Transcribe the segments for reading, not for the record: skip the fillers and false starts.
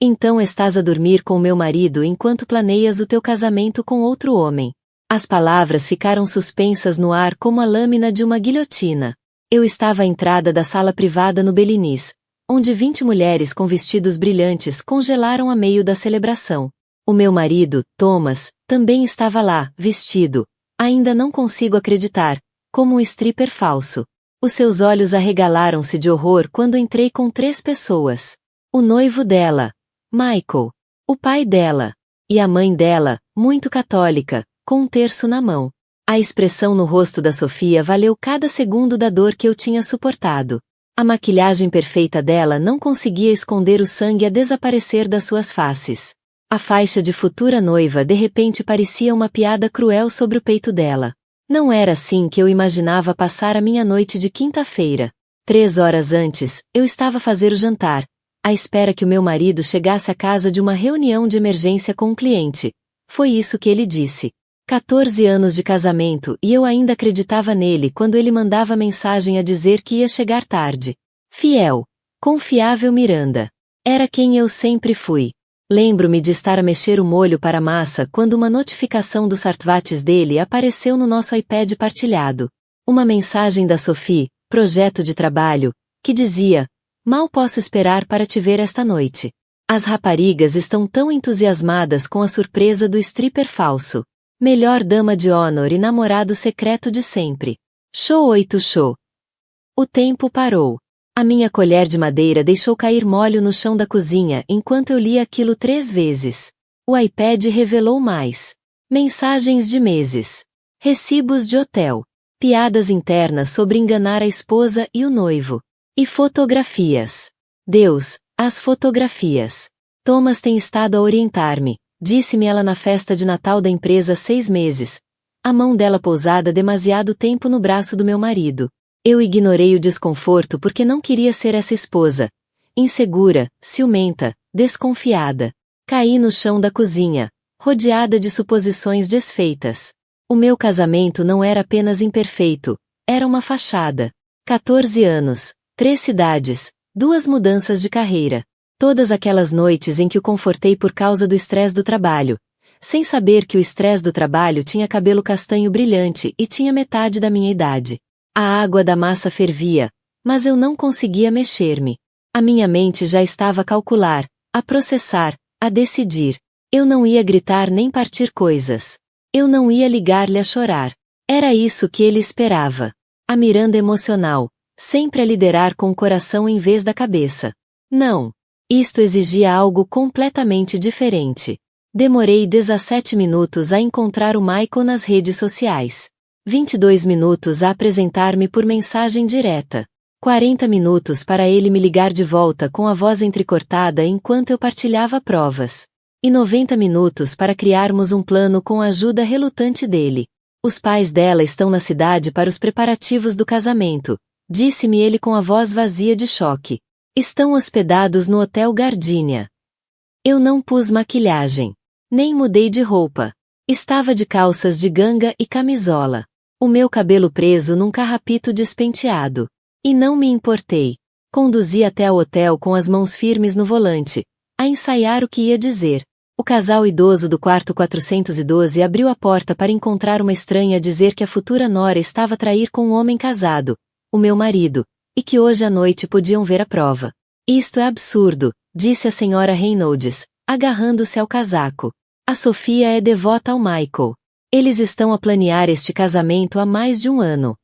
Então estás a dormir com meu marido enquanto planeias o teu casamento com outro homem. As palavras ficaram suspensas no ar como a lâmina de uma guilhotina. Eu estava à entrada da sala privada no Belinis, onde 20 mulheres com vestidos brilhantes congelaram a meio da celebração. O meu marido, Thomas, também estava lá, vestido. Ainda não consigo acreditar, como um stripper falso. Os seus olhos arregalaram-se de horror quando entrei com 3 pessoas. O noivo dela, Michael. O pai dela. E a mãe dela, muito católica, com um terço na mão. A expressão no rosto da Sofia valeu cada segundo da dor que eu tinha suportado. A maquilhagem perfeita dela não conseguia esconder o sangue a desaparecer das suas faces. A faixa de futura noiva de repente parecia uma piada cruel sobre o peito dela. Não era assim que eu imaginava passar a minha noite de quinta-feira. 3 horas antes, eu estava a fazer o jantar, à espera que o meu marido chegasse à casa de uma reunião de emergência com um cliente. Foi isso que ele disse. 14 anos de casamento e eu ainda acreditava nele quando ele mandava mensagem a dizer que ia chegar tarde. Fiel, confiável Miranda. Era quem eu sempre fui. Lembro-me de estar a mexer o molho para a massa quando uma notificação dos Sartvates dele apareceu no nosso iPad partilhado. Uma mensagem da Sophie, projeto de trabalho, que dizia: "Mal posso esperar para te ver esta noite. As raparigas estão tão entusiasmadas com a surpresa do stripper falso. Melhor dama de honor e namorado secreto de sempre. Show 8 show." O tempo parou. A minha colher de madeira deixou cair molho no chão da cozinha enquanto eu lia aquilo 3 vezes. O iPad revelou mais. Mensagens de meses. Recibos de hotel. Piadas internas sobre enganar a esposa e o noivo. E fotografias. Deus, as fotografias. Thomas tem estado a orientar-me, disse-me ela na festa de Natal da empresa há 6 meses. A mão dela pousada demasiado tempo no braço do meu marido. Eu ignorei o desconforto porque não queria ser essa esposa. Insegura, ciumenta, desconfiada. Caí no chão da cozinha, rodeada de suposições desfeitas. O meu casamento não era apenas imperfeito, era uma fachada. 14 anos, 3 cidades, 2 mudanças de carreira. Todas aquelas noites em que o confortei por causa do estresse do trabalho, sem saber que o estresse do trabalho tinha cabelo castanho brilhante e tinha metade da minha idade. A água da massa fervia, mas eu não conseguia mexer-me. A minha mente já estava a calcular, a processar, a decidir. Eu não ia gritar nem partir coisas. Eu não ia ligar-lhe a chorar. Era isso que ele esperava. A Miranda emocional, sempre a liderar com o coração em vez da cabeça. Não. Isto exigia algo completamente diferente. Demorei 17 minutos a encontrar o Michael nas redes sociais. 22 minutos a apresentar-me por mensagem direta. 40 minutos para ele me ligar de volta com a voz entrecortada enquanto eu partilhava provas. E 90 minutos para criarmos um plano com a ajuda relutante dele. Os pais dela estão na cidade para os preparativos do casamento, disse-me ele com a voz vazia de choque. Estão hospedados no Hotel Gardenia. Eu não pus maquilhagem. Nem mudei de roupa. Estava de calças de ganga e camisola. O meu cabelo preso num carrapito despenteado. E não me importei. Conduzi até ao hotel com as mãos firmes no volante, a ensaiar o que ia dizer. O casal idoso do quarto 412 abriu a porta para encontrar uma estranha a dizer que a futura nora estava a trair com um homem casado, o meu marido, e que hoje à noite podiam ver a prova. Isto é absurdo, disse a senhora Reynolds, agarrando-se ao casaco. A Sofia é devota ao Michael. Eles estão a planear este casamento há mais de 1 ano.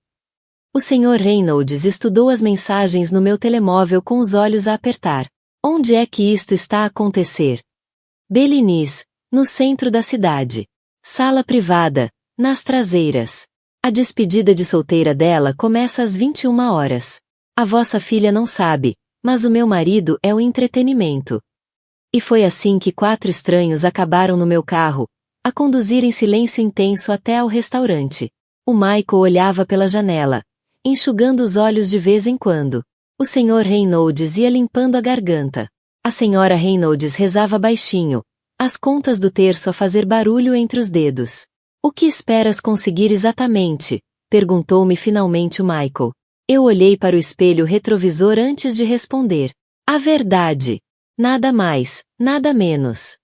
O Sr. Reynolds estudou as mensagens no meu telemóvel com os olhos a apertar. Onde é que isto está a acontecer? Belinis, no centro da cidade. Sala privada, nas traseiras. A despedida de solteira dela começa às 21 horas. A vossa filha não sabe, mas o meu marido é o entretenimento. E foi assim que 4 estranhos acabaram no meu carro, a conduzir em silêncio intenso até ao restaurante. O Michael olhava pela janela, enxugando os olhos de vez em quando. O Sr. Reynolds ia limpando a garganta. A senhora Reynolds rezava baixinho, as contas do terço a fazer barulho entre os dedos. O que esperas conseguir exatamente? Perguntou-me finalmente o Michael. Eu olhei para o espelho retrovisor antes de responder. A verdade. Nada mais, nada menos.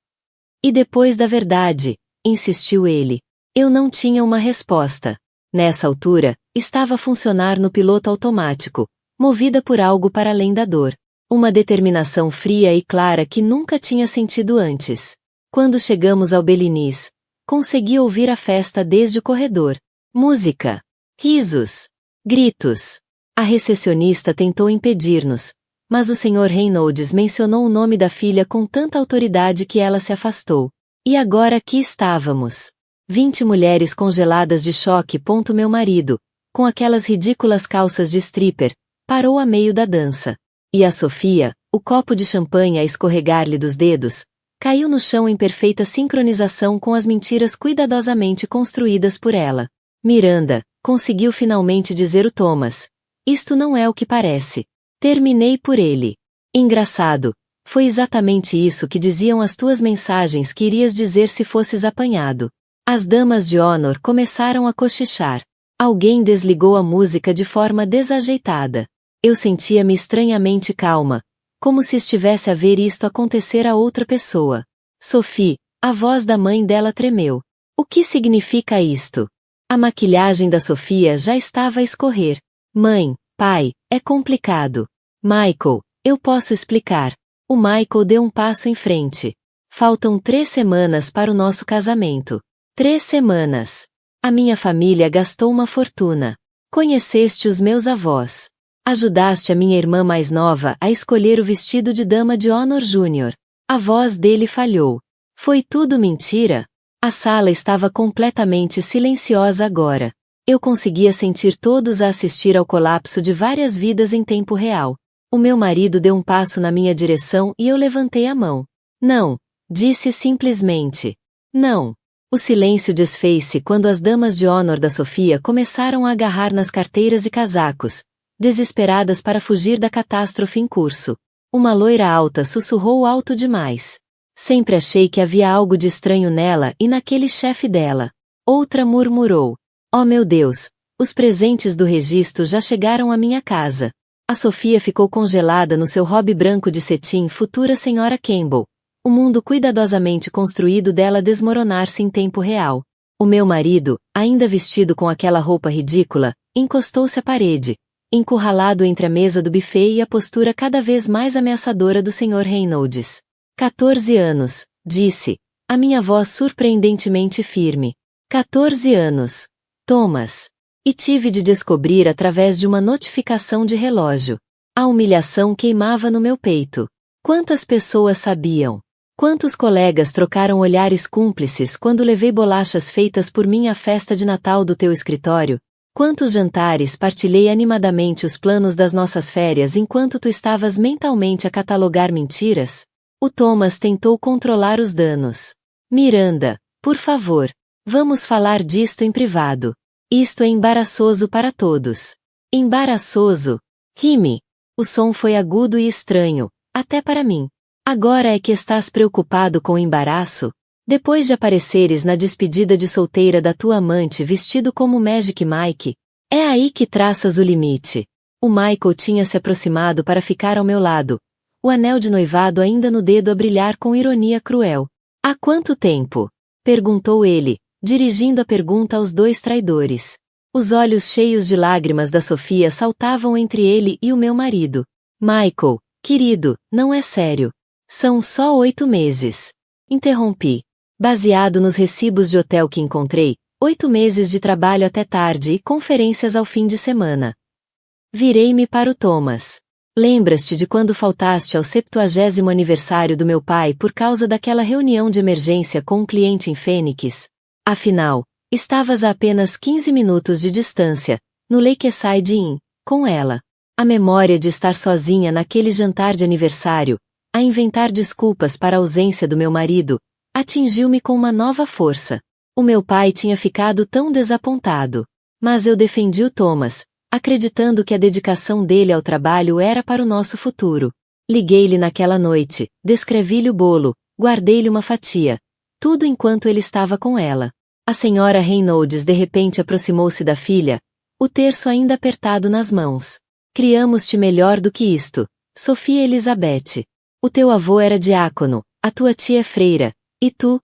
E depois da verdade, insistiu ele. Eu não tinha uma resposta. Nessa altura, estava a funcionar no piloto automático, movida por algo para além da dor. Uma determinação fria e clara que nunca tinha sentido antes. Quando chegamos ao Belinis, consegui ouvir a festa desde o corredor. Música, risos, gritos. A recepcionista tentou impedir-nos, mas o Sr. Reynolds mencionou o nome da filha com tanta autoridade que ela se afastou. E agora aqui estávamos. 20 mulheres congeladas de choque. Meu marido, com aquelas ridículas calças de stripper, parou a meio da dança. E a Sofia, o copo de champanhe a escorregar-lhe dos dedos, caiu no chão em perfeita sincronização com as mentiras cuidadosamente construídas por ela. Miranda, conseguiu finalmente dizer o Thomas. Isto não é o que parece. Terminei por ele. Engraçado, foi exatamente isso que diziam as tuas mensagens que irias dizer se fosses apanhado. As damas de honor começaram a cochichar. Alguém desligou a música de forma desajeitada. Eu sentia-me estranhamente calma, como se estivesse a ver isto acontecer a outra pessoa. Sophie, a voz da mãe dela tremeu. O que significa isto? A maquilhagem da Sofia já estava a escorrer. Mãe, pai, é complicado. Michael, eu posso explicar. O Michael deu um passo em frente. Faltam 3 semanas para o nosso casamento. 3 semanas. A minha família gastou uma fortuna. Conheceste os meus avós. Ajudaste a minha irmã mais nova a escolher o vestido de dama de honor Júnior. A voz dele falhou. Foi tudo mentira? A sala estava completamente silenciosa agora. Eu conseguia sentir todos a assistir ao colapso de várias vidas em tempo real. O meu marido deu um passo na minha direção e eu levantei a mão. Não, disse simplesmente. Não. O silêncio desfez-se quando as damas de honor da Sofia começaram a agarrar nas carteiras e casacos, desesperadas para fugir da catástrofe em curso. Uma loira alta sussurrou alto demais. Sempre achei que havia algo de estranho nela e naquele chefe dela. Outra murmurou. Oh meu Deus, os presentes do registro já chegaram à minha casa. A Sofia ficou congelada no seu robe branco de cetim. Futura senhora Campbell. O mundo cuidadosamente construído dela desmoronar-se em tempo real. O meu marido, ainda vestido com aquela roupa ridícula, encostou-se à parede, encurralado entre a mesa do buffet e a postura cada vez mais ameaçadora do Sr. Reynolds. 14 anos, disse, a minha voz surpreendentemente firme. 14 anos. Thomas. E tive de descobrir através de uma notificação de relógio. A humilhação queimava no meu peito. Quantas pessoas sabiam? Quantos colegas trocaram olhares cúmplices quando levei bolachas feitas por mim à festa de Natal do teu escritório? Quantos jantares partilhei animadamente os planos das nossas férias enquanto tu estavas mentalmente a catalogar mentiras? O Thomas tentou controlar os danos. Miranda, por favor, vamos falar disto em privado. Isto é embaraçoso para todos. Embaraçoso. Rime. O som foi agudo e estranho, até para mim. Agora é que estás preocupado com o embaraço? Depois de apareceres na despedida de solteira da tua amante vestido como Magic Mike? É aí que traças o limite. O Michael tinha se aproximado para ficar ao meu lado, o anel de noivado ainda no dedo a brilhar com ironia cruel. Há quanto tempo? Perguntou ele, dirigindo a pergunta aos 2 traidores. Os olhos cheios de lágrimas da Sofia saltavam entre ele e o meu marido. Michael, querido, não é sério. São só 8 meses. Interrompi. Baseado nos recibos de hotel que encontrei, 8 meses de trabalho até tarde e conferências ao fim de semana. Virei-me para o Thomas. Lembras-te de quando faltaste ao 70º aniversário do meu pai por causa daquela reunião de emergência com um cliente em Fênix? Afinal, estavas a apenas 15 minutos de distância, no Lakeside Inn, com ela. A memória de estar sozinha naquele jantar de aniversário, a inventar desculpas para a ausência do meu marido, atingiu-me com uma nova força. O meu pai tinha ficado tão desapontado. Mas eu defendi o Thomas, acreditando que a dedicação dele ao trabalho era para o nosso futuro. Liguei-lhe naquela noite, descrevi-lhe o bolo, guardei-lhe uma fatia. Tudo enquanto ele estava com ela. A senhora Reynolds de repente aproximou-se da filha, o terço ainda apertado nas mãos. Criamos-te melhor do que isto, Sofia Elizabeth. O teu avô era diácono, a tua tia é freira, e tu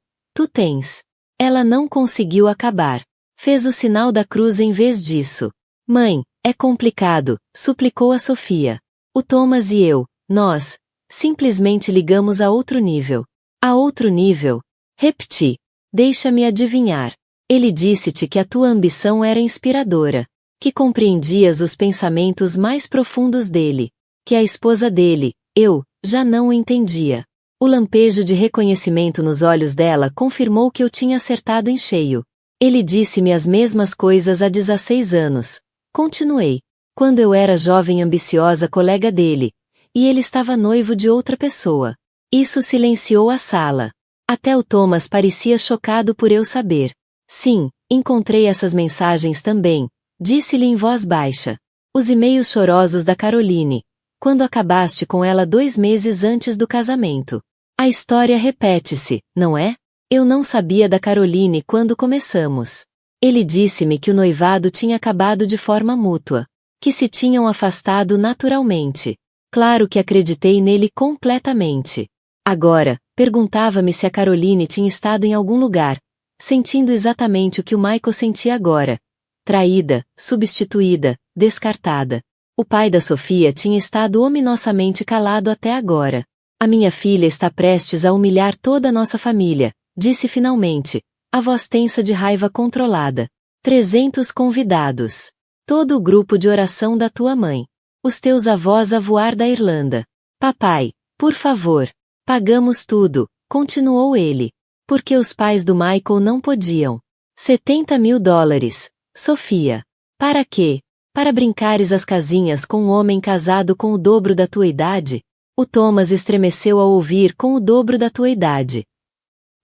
tens. Ela não conseguiu acabar. Fez o sinal da cruz em vez disso. Mãe, é complicado, suplicou a Sofia. O Thomas e eu, nós, simplesmente ligamos a outro nível. A outro nível? Repeti. Deixa-me adivinhar. Ele disse-te que a tua ambição era inspiradora, que compreendias os pensamentos mais profundos dele, que a esposa dele, eu, já não o entendia. O lampejo de reconhecimento nos olhos dela confirmou que eu tinha acertado em cheio. Ele disse-me as mesmas coisas há 16 anos. Continuei. Quando eu era jovem ambiciosa colega dele, e ele estava noivo de outra pessoa. Isso silenciou a sala. Até o Thomas parecia chocado por eu saber. Sim, encontrei essas mensagens também, disse-lhe em voz baixa. Os e-mails chorosos da Caroline, quando acabaste com ela 2 meses antes do casamento. A história repete-se, não é? Eu não sabia da Caroline quando começamos. Ele disse-me que o noivado tinha acabado de forma mútua, que se tinham afastado naturalmente. Claro que acreditei nele completamente. Agora, perguntava-me se a Caroline tinha estado em algum lugar, sentindo exatamente o que o Michael sentia agora. Traída, substituída, descartada. O pai da Sofia tinha estado ominosamente calado até agora. A minha filha está prestes a humilhar toda a nossa família, disse finalmente, a voz tensa de raiva controlada. 300 convidados. Todo o grupo de oração da tua mãe. Os teus avós a voar da Irlanda. Papai, por favor. Pagamos tudo, continuou ele. Porque os pais do Michael não podiam. $70.000. Sofia. Para quê? Para brincares às casinhas com um homem casado com o dobro da tua idade? O Thomas estremeceu ao ouvir com o dobro da tua idade.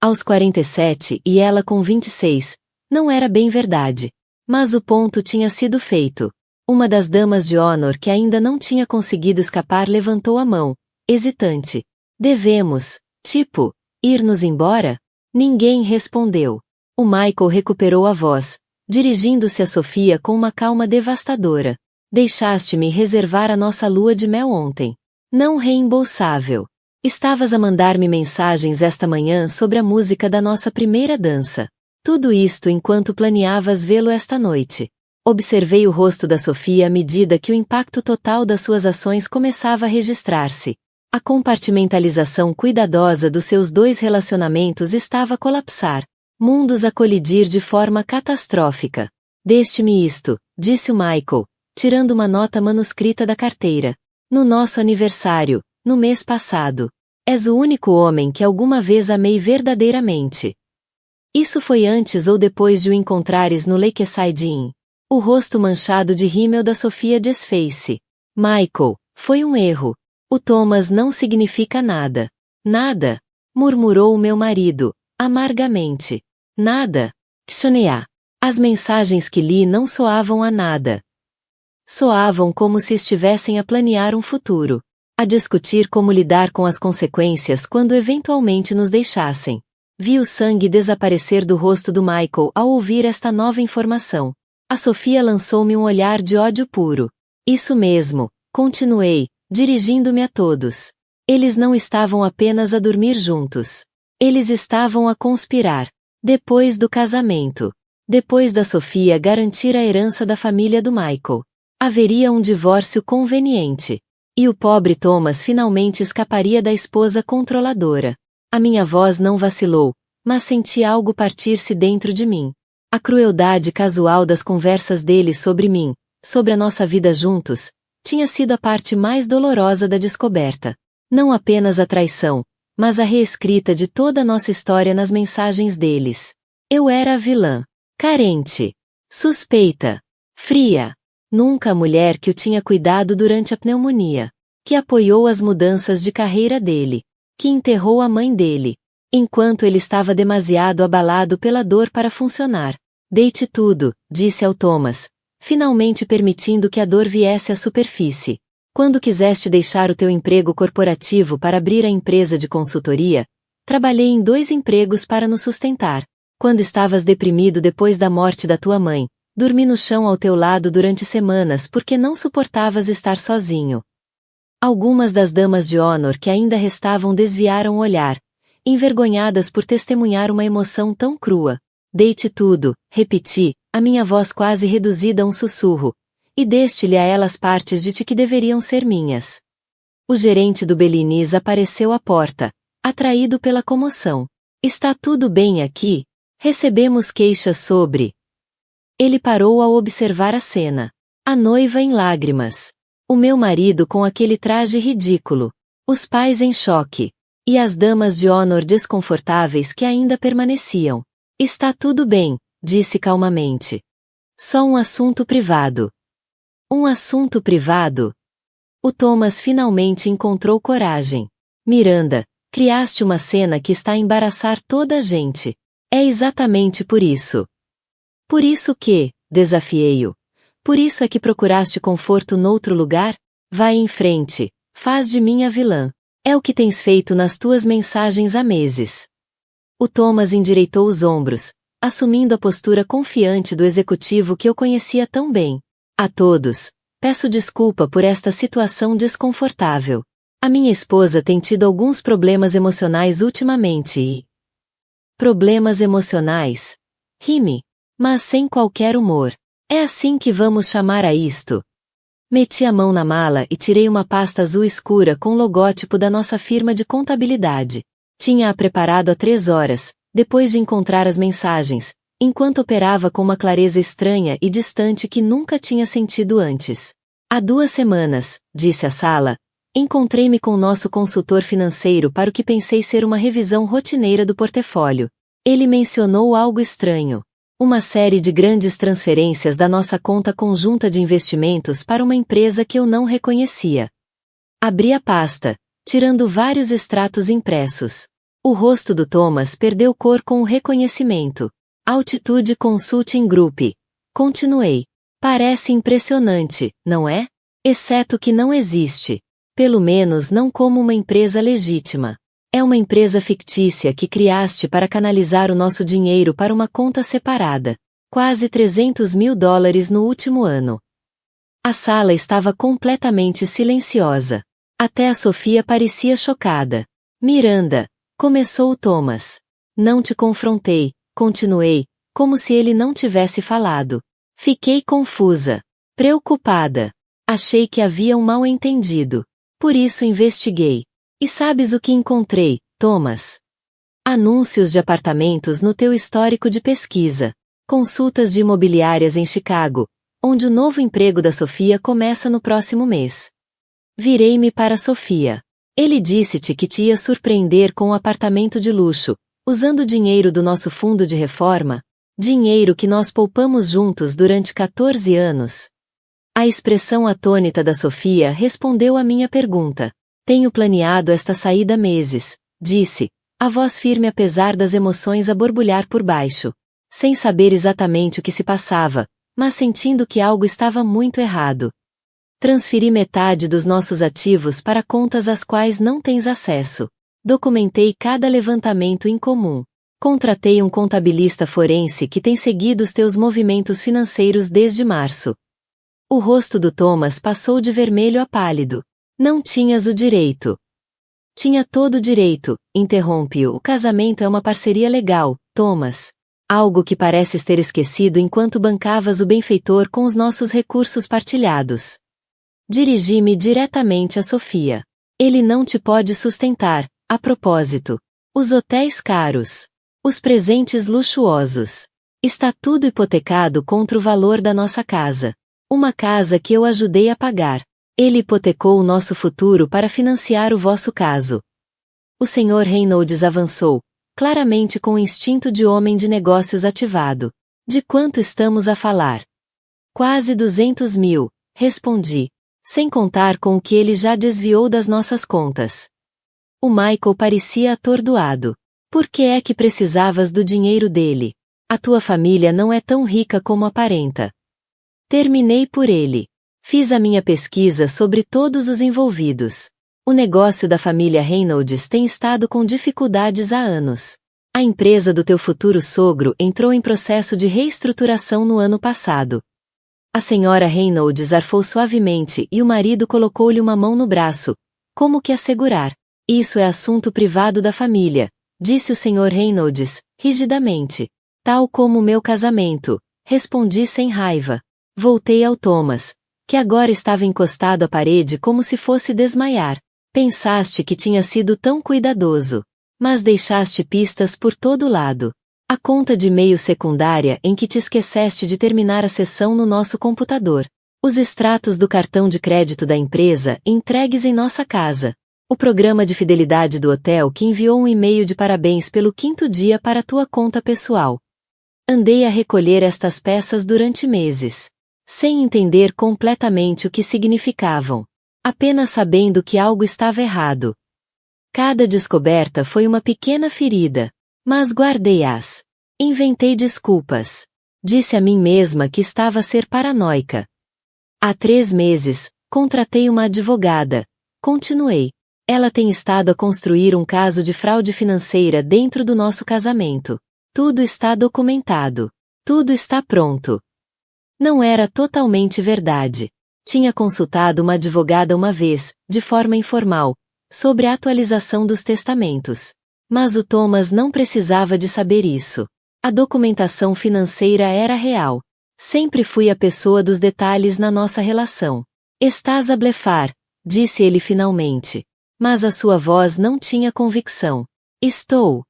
Aos 47 e ela com 26. Não era bem verdade. Mas o ponto tinha sido feito. Uma das damas de honor que ainda não tinha conseguido escapar levantou a mão, hesitante. Devemos, ir-nos embora? Ninguém respondeu. O Michael recuperou a voz, dirigindo-se a Sofia com uma calma devastadora. Deixaste-me reservar a nossa lua de mel ontem. Não reembolsável. Estavas a mandar-me mensagens esta manhã sobre a música da nossa primeira dança. Tudo isto enquanto planeavas vê-lo esta noite. Observei o rosto da Sofia à medida que o impacto total das suas ações começava a registrar-se. A compartimentalização cuidadosa dos seus 2 relacionamentos estava a colapsar. Mundos a colidir de forma catastrófica. Deste-me isto, disse o Michael, tirando uma nota manuscrita da carteira. No nosso aniversário, no mês passado. És o único homem que alguma vez amei verdadeiramente. Isso foi antes ou depois de o encontrares no Lakeside Inn? O rosto manchado de rímel da Sofia desfez-se. Michael, foi um erro. O Thomas não significa nada. Nada, murmurou o meu marido, amargamente. Nada. Questionei-a. As mensagens que li não soavam a nada. Soavam como se estivessem a planear um futuro. A discutir como lidar com as consequências quando eventualmente nos deixassem. Vi o sangue desaparecer do rosto do Michael ao ouvir esta nova informação. A Sofia lançou-me um olhar de ódio puro. Isso mesmo, continuei, dirigindo-me a todos. Eles não estavam apenas a dormir juntos. Eles estavam a conspirar. Depois do casamento. Depois da Sofia garantir a herança da família do Michael. Haveria um divórcio conveniente. E o pobre Thomas finalmente escaparia da esposa controladora. A minha voz não vacilou, mas senti algo partir-se dentro de mim. A crueldade casual das conversas dele sobre mim, sobre a nossa vida juntos, tinha sido a parte mais dolorosa da descoberta. Não apenas a traição, mas a reescrita de toda a nossa história nas mensagens deles. Eu era a vilã. Carente. Suspeita. Fria. Nunca a mulher que o tinha cuidado durante a pneumonia. Que apoiou as mudanças de carreira dele. Que enterrou a mãe dele. Enquanto ele estava demasiado abalado pela dor para funcionar. Deite tudo, disse ao Thomas, finalmente permitindo que a dor viesse à superfície. Quando quiseste deixar o teu emprego corporativo para abrir a empresa de consultoria, trabalhei em 2 empregos para nos sustentar. Quando estavas deprimido depois da morte da tua mãe, dormi no chão ao teu lado durante semanas porque não suportavas estar sozinho. Algumas das damas de honor que ainda restavam desviaram o olhar, envergonhadas por testemunhar uma emoção tão crua. Deite tudo, repeti, a minha voz quase reduzida a um sussurro, e deste-lhe a ela as partes de ti que deveriam ser minhas. O gerente do Bellinis apareceu à porta, atraído pela comoção. Está tudo bem aqui? Recebemos queixas sobre... Ele parou ao observar a cena. A noiva em lágrimas. O meu marido com aquele traje ridículo. Os pais em choque. E as damas de honor desconfortáveis que ainda permaneciam. Está tudo bem, disse calmamente. Só um assunto privado. Um assunto privado? O Thomas finalmente encontrou coragem. Miranda, criaste uma cena que está a embaraçar toda a gente. É exatamente por isso. Por isso que, desafiei-o. Por isso é que procuraste conforto noutro lugar? Vai em frente, faz de mim a vilã. É o que tens feito nas tuas mensagens há meses. O Thomas endireitou os ombros, assumindo a postura confiante do executivo que eu conhecia tão bem. A todos, peço desculpa por esta situação desconfortável. A minha esposa tem tido alguns problemas emocionais ultimamente e... Problemas emocionais? Rime, mas sem qualquer humor. É assim que vamos chamar a isto. Meti a mão na mala e tirei uma pasta azul escura com o logótipo da nossa firma de contabilidade. Tinha-a preparado há 3 horas, depois de encontrar as mensagens, enquanto operava com uma clareza estranha e distante que nunca tinha sentido antes. Há 2 semanas, disse a Sala, encontrei-me com o nosso consultor financeiro para o que pensei ser uma revisão rotineira do portfólio. Ele mencionou algo estranho. Uma série de grandes transferências da nossa conta conjunta de investimentos para uma empresa que eu não reconhecia. Abri a pasta, tirando vários extratos impressos. O rosto do Thomas perdeu cor com o reconhecimento. Altitude Consulting Group. Continuei. Parece impressionante, não é? Exceto que não existe. Pelo menos não como uma empresa legítima. É uma empresa fictícia que criaste para canalizar o nosso dinheiro para uma conta separada. Quase $300 mil no último ano. A sala estava completamente silenciosa. Até a Sofia parecia chocada. Miranda, começou o Thomas. Não te confrontei, continuei, como se ele não tivesse falado. Fiquei confusa, preocupada. Achei que havia um mal-entendido. Por isso investiguei. E sabes o que encontrei, Thomas? Anúncios de apartamentos no teu histórico de pesquisa. Consultas de imobiliárias em Chicago, onde o novo emprego da Sofia começa no próximo mês. Virei-me para Sofia. Ele disse-te que te ia surpreender com um apartamento de luxo, usando o dinheiro do nosso fundo de reforma, dinheiro que nós poupamos juntos durante 14 anos. A expressão atônita da Sofia respondeu à minha pergunta. Tenho planeado esta saída há meses, disse, a voz firme apesar das emoções a borbulhar por baixo. Sem saber exatamente o que se passava, mas sentindo que algo estava muito errado. Transferi metade dos nossos ativos para contas às quais não tens acesso. Documentei cada levantamento em comum. Contratei um contabilista forense que tem seguido os teus movimentos financeiros desde março. O rosto do Thomas passou de vermelho a pálido. Não tinhas o direito. Tinha todo o direito, interrompe-o. O casamento é uma parceria legal, Thomas. Algo que pareces ter esquecido enquanto bancavas o benfeitor com os nossos recursos partilhados. Dirigi-me diretamente a Sofia. Ele não te pode sustentar, a propósito. Os hotéis caros. Os presentes luxuosos. Está tudo hipotecado contra o valor da nossa casa. Uma casa que eu ajudei a pagar. Ele hipotecou o nosso futuro para financiar o vosso caso. O Sr. Reynolds avançou, claramente com o instinto de homem de negócios ativado. De quanto estamos a falar? Quase 200 mil, respondi, sem contar com o que ele já desviou das nossas contas. O Michael parecia atordoado. Por que é que precisavas do dinheiro dele? A tua família não é tão rica como aparenta. Terminei por ele. Fiz a minha pesquisa sobre todos os envolvidos. O negócio da família Reynolds tem estado com dificuldades há anos. A empresa do teu futuro sogro entrou em processo de reestruturação no ano passado. A senhora Reynolds arfou suavemente e o marido colocou-lhe uma mão no braço, como que a segurar. Isso é assunto privado da família, disse o Sr. Reynolds, rigidamente. Tal como o meu casamento, respondi sem raiva. Voltei ao Thomas, que agora estava encostado à parede como se fosse desmaiar. Pensaste que tinha sido tão cuidadoso, mas deixaste pistas por todo lado. A conta de e-mail secundária em que te esqueceste de terminar a sessão no nosso computador. Os extratos do cartão de crédito da empresa entregues em nossa casa. O programa de fidelidade do hotel que enviou um e-mail de parabéns pelo 5º dia para tua conta pessoal. Andei a recolher estas peças durante meses, sem entender completamente o que significavam, apenas sabendo que algo estava errado. Cada descoberta foi uma pequena ferida, mas guardei-as. Inventei desculpas. Disse a mim mesma que estava a ser paranoica. Há 3 meses, contratei uma advogada. Continuei. Ela tem estado a construir um caso de fraude financeira dentro do nosso casamento. Tudo está documentado. Tudo está pronto. Não era totalmente verdade. Tinha consultado uma advogada uma vez, de forma informal, sobre a atualização dos testamentos. Mas o Thomas não precisava de saber isso. A documentação financeira era real. Sempre fui a pessoa dos detalhes na nossa relação. Estás a blefar, disse ele finalmente. Mas a sua voz não tinha convicção. Estou.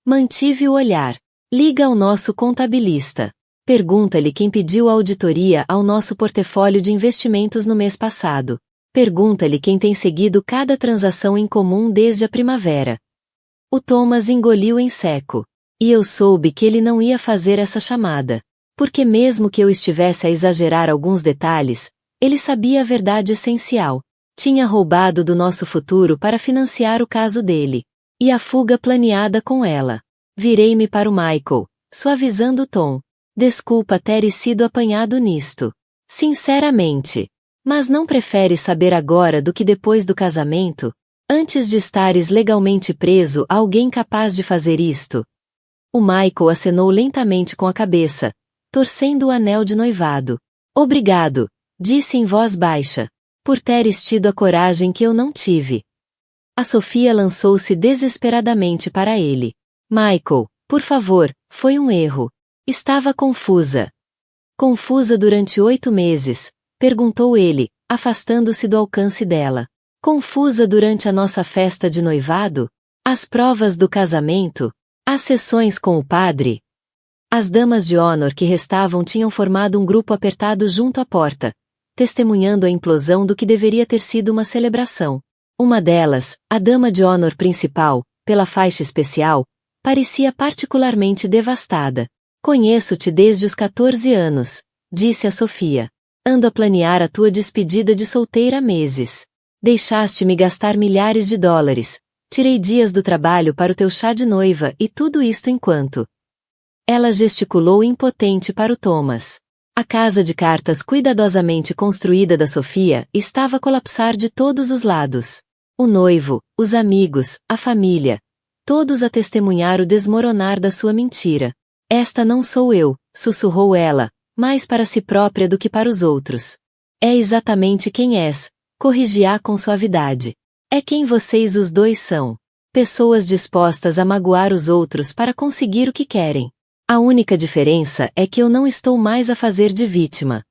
Mantive o olhar. Liga ao nosso contabilista. Pergunta-lhe quem pediu a auditoria ao nosso portfólio de investimentos no mês passado. Pergunta-lhe quem tem seguido cada transação em comum desde a primavera. O Thomas engoliu em seco. E eu soube que ele não ia fazer essa chamada. Porque mesmo que eu estivesse a exagerar alguns detalhes, ele sabia a verdade essencial. Tinha roubado do nosso futuro para financiar o caso dele. E a fuga planeada com ela. Virei-me para o Michael, suavizando o tom. Desculpa ter sido apanhado nisto. Sinceramente. Mas não preferes saber agora do que depois do casamento? Antes de estares legalmente preso a alguém capaz de fazer isto? O Michael acenou lentamente com a cabeça, torcendo o anel de noivado. Obrigado, disse em voz baixa, por teres tido a coragem que eu não tive. A Sofia lançou-se desesperadamente para ele. Michael, por favor, foi um erro. Estava confusa. Confusa durante 8 meses, perguntou ele, afastando-se do alcance dela. Confusa durante a nossa festa de noivado? As provas do casamento? As sessões com o padre? As damas de honor que restavam tinham formado um grupo apertado junto à porta, testemunhando a implosão do que deveria ter sido uma celebração. Uma delas, a dama de honor principal, pela faixa especial, parecia particularmente devastada. Conheço-te desde os 14 anos, disse a Sofia. Ando a planear a tua despedida de solteira há meses. Deixaste-me gastar milhares de dólares. Tirei dias do trabalho para o teu chá de noiva e tudo isto enquanto. Ela gesticulou impotente para o Thomas. A casa de cartas cuidadosamente construída da Sofia estava a colapsar de todos os lados. O noivo, os amigos, a família, todos a testemunhar o desmoronar da sua mentira. Esta não sou eu, sussurrou ela, mais para si própria do que para os outros. É exatamente quem és, corrigi-a com suavidade. É quem vocês os dois são. Pessoas dispostas a magoar os outros para conseguir o que querem. A única diferença é que eu não estou mais a fazer de vítima.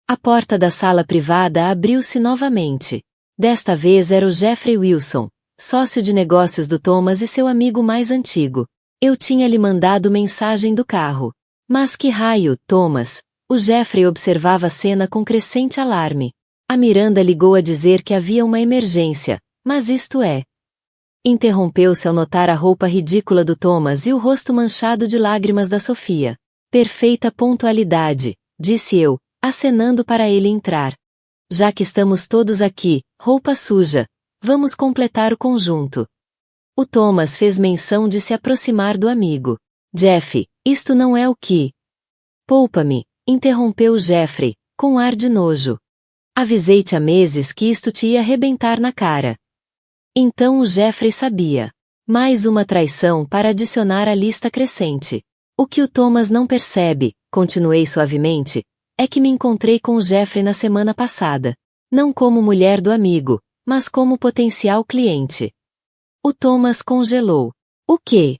A porta da sala privada abriu-se novamente. Desta vez era o Jeffrey Wilson, sócio de negócios do Thomas e seu amigo mais antigo. Eu tinha lhe mandado mensagem do carro. Mas que raio, Thomas? O Jeffrey observava a cena com crescente alarme. A Miranda ligou a dizer que havia uma emergência, mas isto é. Interrompeu-se ao notar a roupa ridícula do Thomas e o rosto manchado de lágrimas da Sofia. Perfeita pontualidade, disse eu, acenando para ele entrar. Já que estamos todos aqui, roupa suja, vamos completar o conjunto. O Thomas fez menção de se aproximar do amigo. Jeff, isto não é o que... Poupa-me, interrompeu Jeffrey, com ar de nojo. Avisei-te há meses que isto te ia arrebentar na cara. Então o Jeffrey sabia. Mais uma traição para adicionar à lista crescente. O que o Thomas não percebe, continuei suavemente, É que me encontrei com o Jeffrey na semana passada. Não como mulher do amigo, mas como potencial cliente. O Thomas congelou. O quê?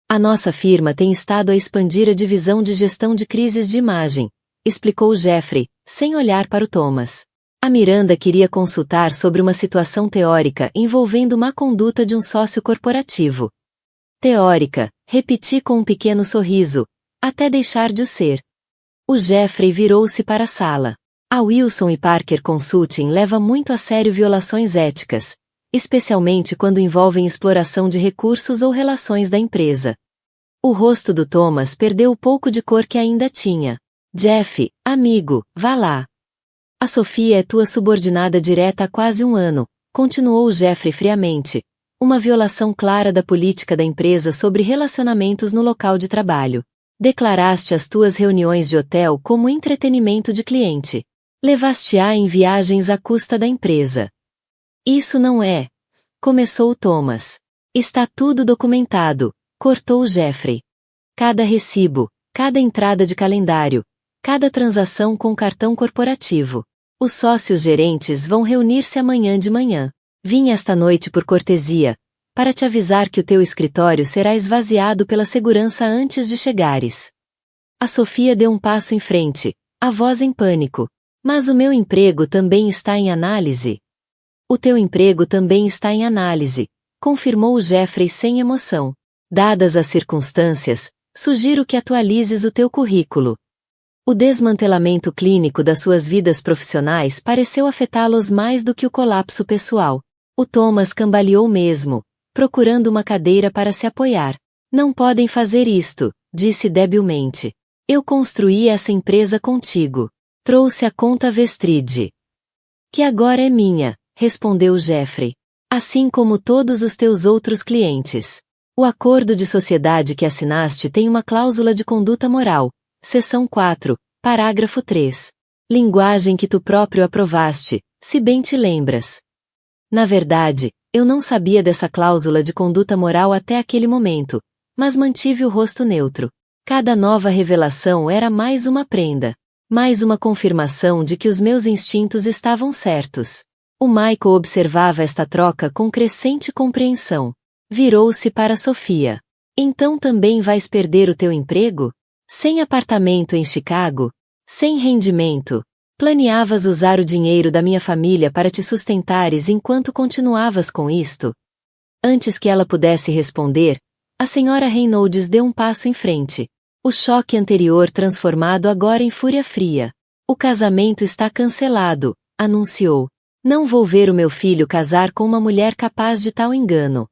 A nossa firma tem estado a expandir a divisão de gestão de crises de imagem, explicou Jeffrey, sem olhar para o Thomas. A Miranda queria consultar sobre uma situação teórica envolvendo má conduta de um sócio corporativo. Teórica, repeti com um pequeno sorriso, até deixar de o ser. O Jeffrey virou-se para a sala. A Wilson e Parker Consulting leva muito a sério violações éticas, especialmente quando envolvem exploração de recursos ou relações da empresa. O rosto do Thomas perdeu o pouco de cor que ainda tinha. Jeff, amigo, vá lá. A Sofia é tua subordinada direta há quase um ano, continuou Jeffrey friamente. Uma violação clara da política da empresa sobre relacionamentos no local de trabalho. Declaraste as tuas reuniões de hotel como entretenimento de cliente. Levaste-a em viagens à custa da empresa. Isso não é. Começou o Thomas. Está tudo documentado, cortou Jeffrey. Cada recibo, cada entrada de calendário, cada transação com cartão corporativo. Os sócios gerentes vão reunir-se amanhã de manhã. Vim esta noite por cortesia, para te avisar que o teu escritório será esvaziado pela segurança antes de chegares. A Sofia deu um passo em frente, a voz em pânico. Mas o meu emprego também está em análise. O teu emprego também está em análise, confirmou Jeffrey sem emoção. Dadas as circunstâncias, sugiro que atualizes o teu currículo. O desmantelamento clínico das suas vidas profissionais pareceu afetá-los mais do que o colapso pessoal. O Thomas cambaleou mesmo, procurando uma cadeira para se apoiar. Não podem fazer isto, disse debilmente. Eu construí essa empresa contigo. Trouxe a conta Vestrid. Que agora é minha, respondeu Jeffrey. Assim como todos os teus outros clientes. O acordo de sociedade que assinaste tem uma cláusula de conduta moral. Seção 4, parágrafo 3. Linguagem que tu próprio aprovaste, se bem te lembras. Na verdade, eu não sabia dessa cláusula de conduta moral até aquele momento, mas mantive o rosto neutro. Cada nova revelação era mais uma prenda. Mais uma confirmação de que os meus instintos estavam certos. O Michael observava esta troca com crescente compreensão. Virou-se para Sofia. Então também vais perder o teu emprego? Sem apartamento em Chicago? Sem rendimento? Planeavas usar o dinheiro da minha família para te sustentares enquanto continuavas com isto? Antes que ela pudesse responder, a senhora Reynolds deu um passo em frente. O choque anterior transformado agora em fúria fria. O casamento está cancelado, anunciou. Não vou ver o meu filho casar com uma mulher capaz de tal engano.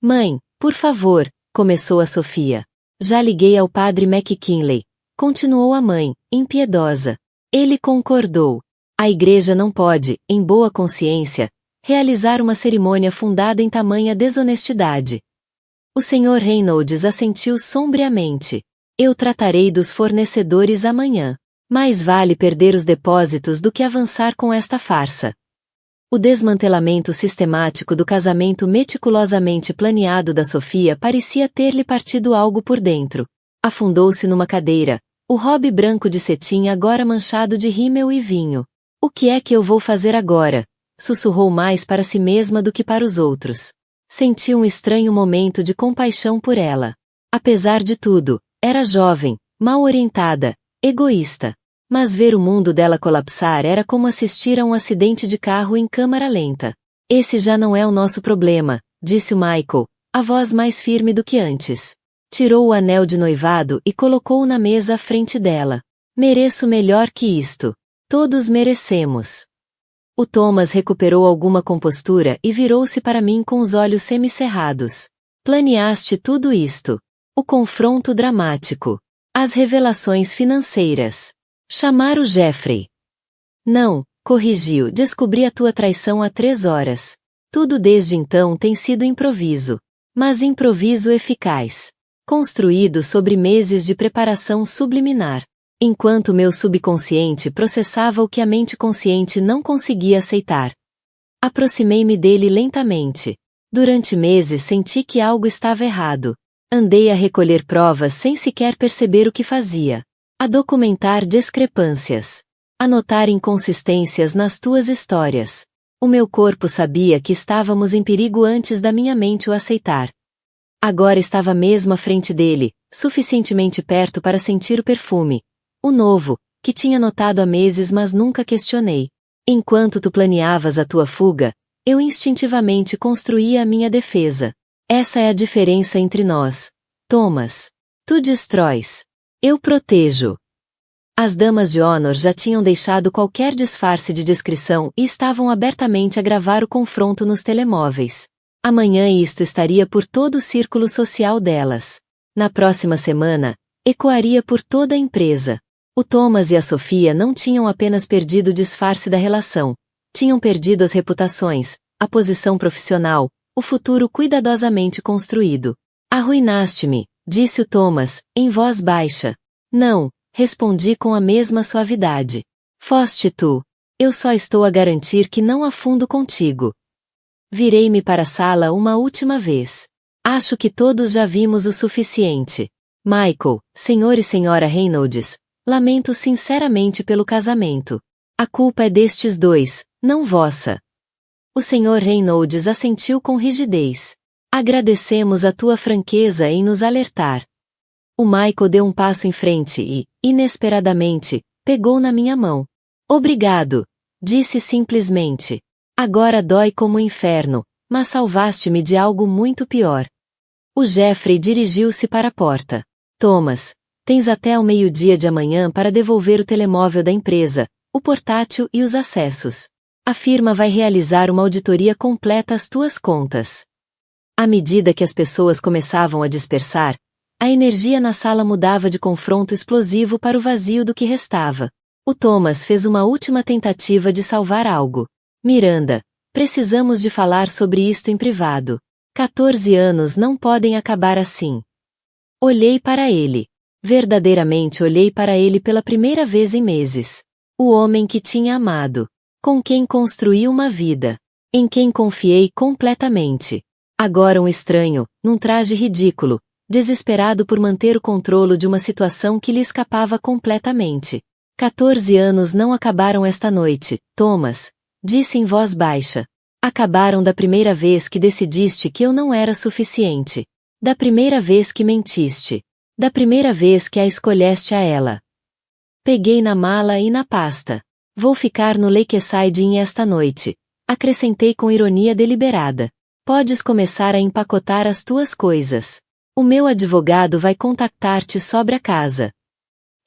Mãe, por favor, começou a Sofia. Já liguei ao padre McKinley, continuou a mãe, impiedosa. Ele concordou. A igreja não pode, em boa consciência, realizar uma cerimônia fundada em tamanha desonestidade. O Sr. Reynolds assentiu sombriamente. Eu tratarei dos fornecedores amanhã. Mais vale perder os depósitos do que avançar com esta farsa. O desmantelamento sistemático do casamento meticulosamente planeado da Sofia parecia ter-lhe partido algo por dentro. Afundou-se numa cadeira, o robe branco de cetim agora manchado de rímel e vinho. O que é que eu vou fazer agora? Sussurrou mais para si mesma do que para os outros. Sentiu um estranho momento de compaixão por ela. Apesar de tudo, era jovem, mal orientada, egoísta. Mas ver o mundo dela colapsar era como assistir a um acidente de carro em câmara lenta. Esse já não é o nosso problema, disse o Michael, a voz mais firme do que antes. Tirou o anel de noivado e colocou-o na mesa à frente dela. Mereço melhor que isto. Todos merecemos. O Thomas recuperou alguma compostura e virou-se para mim com os olhos semicerrados. Planeaste tudo isto. O confronto dramático. As revelações financeiras. Chamar o Jeffrey. Não, corrigiu, descobri a tua traição há 3 horas. Tudo desde então tem sido improviso. Mas improviso eficaz. Construído sobre meses de preparação subliminar. Enquanto meu subconsciente processava o que a mente consciente não conseguia aceitar. Aproximei-me dele lentamente. Durante meses senti que algo estava errado. Andei a recolher provas sem sequer perceber o que fazia. A documentar discrepâncias. A notar inconsistências nas tuas histórias. O meu corpo sabia que estávamos em perigo antes da minha mente o aceitar. Agora estava mesmo à frente dele, suficientemente perto para sentir o perfume. O novo, que tinha notado há meses mas nunca questionei. Enquanto tu planeavas a tua fuga, eu instintivamente construía a minha defesa. Essa é a diferença entre nós. Thomas. Tu destróis. Eu protejo. As damas de Honor já tinham deixado qualquer disfarce de discrição e estavam abertamente a gravar o confronto nos telemóveis. Amanhã isto estaria por todo o círculo social delas. Na próxima semana, ecoaria por toda a empresa. O Thomas e a Sofia não tinham apenas perdido o disfarce da relação, tinham perdido as reputações, a posição profissional, o futuro cuidadosamente construído. Arruinaste-me, disse o Thomas, em voz baixa. Não, respondi com a mesma suavidade. Foste tu. Eu só estou a garantir que não afundo contigo. Virei-me para a sala uma última vez. Acho que todos já vimos o suficiente. Michael, senhor e senhora Reynolds, lamento sinceramente pelo casamento. A culpa é destes dois, não vossa. O senhor Reynolds assentiu com rigidez. Agradecemos a tua franqueza em nos alertar. O Michael deu um passo em frente e, inesperadamente, pegou na minha mão. Obrigado, disse simplesmente. Agora dói como o inferno, mas salvaste-me de algo muito pior. O Jeffrey dirigiu-se para a porta. Thomas, tens até ao meio-dia de amanhã para devolver o telemóvel da empresa, o portátil e os acessos. A firma vai realizar uma auditoria completa às tuas contas. À medida que as pessoas começavam a dispersar, a energia na sala mudava de confronto explosivo para o vazio do que restava. O Thomas fez uma última tentativa de salvar algo. Miranda, precisamos de falar sobre isto em privado. 14 anos não podem acabar assim. Olhei para ele. Verdadeiramente olhei para ele pela primeira vez em meses. O homem que tinha amado. Com quem construí uma vida. Em quem confiei completamente. Agora um estranho, num traje ridículo, desesperado por manter o controle de uma situação que lhe escapava completamente. 14 anos não acabaram esta noite, Thomas, disse em voz baixa. Acabaram da primeira vez que decidiste que eu não era suficiente. Da primeira vez que mentiste. Da primeira vez que a escolheste a ela. Peguei na mala e na pasta. Vou ficar no Lakeside Inn esta noite, acrescentei com ironia deliberada. Podes começar a empacotar as tuas coisas. O meu advogado vai contactar-te sobre a casa.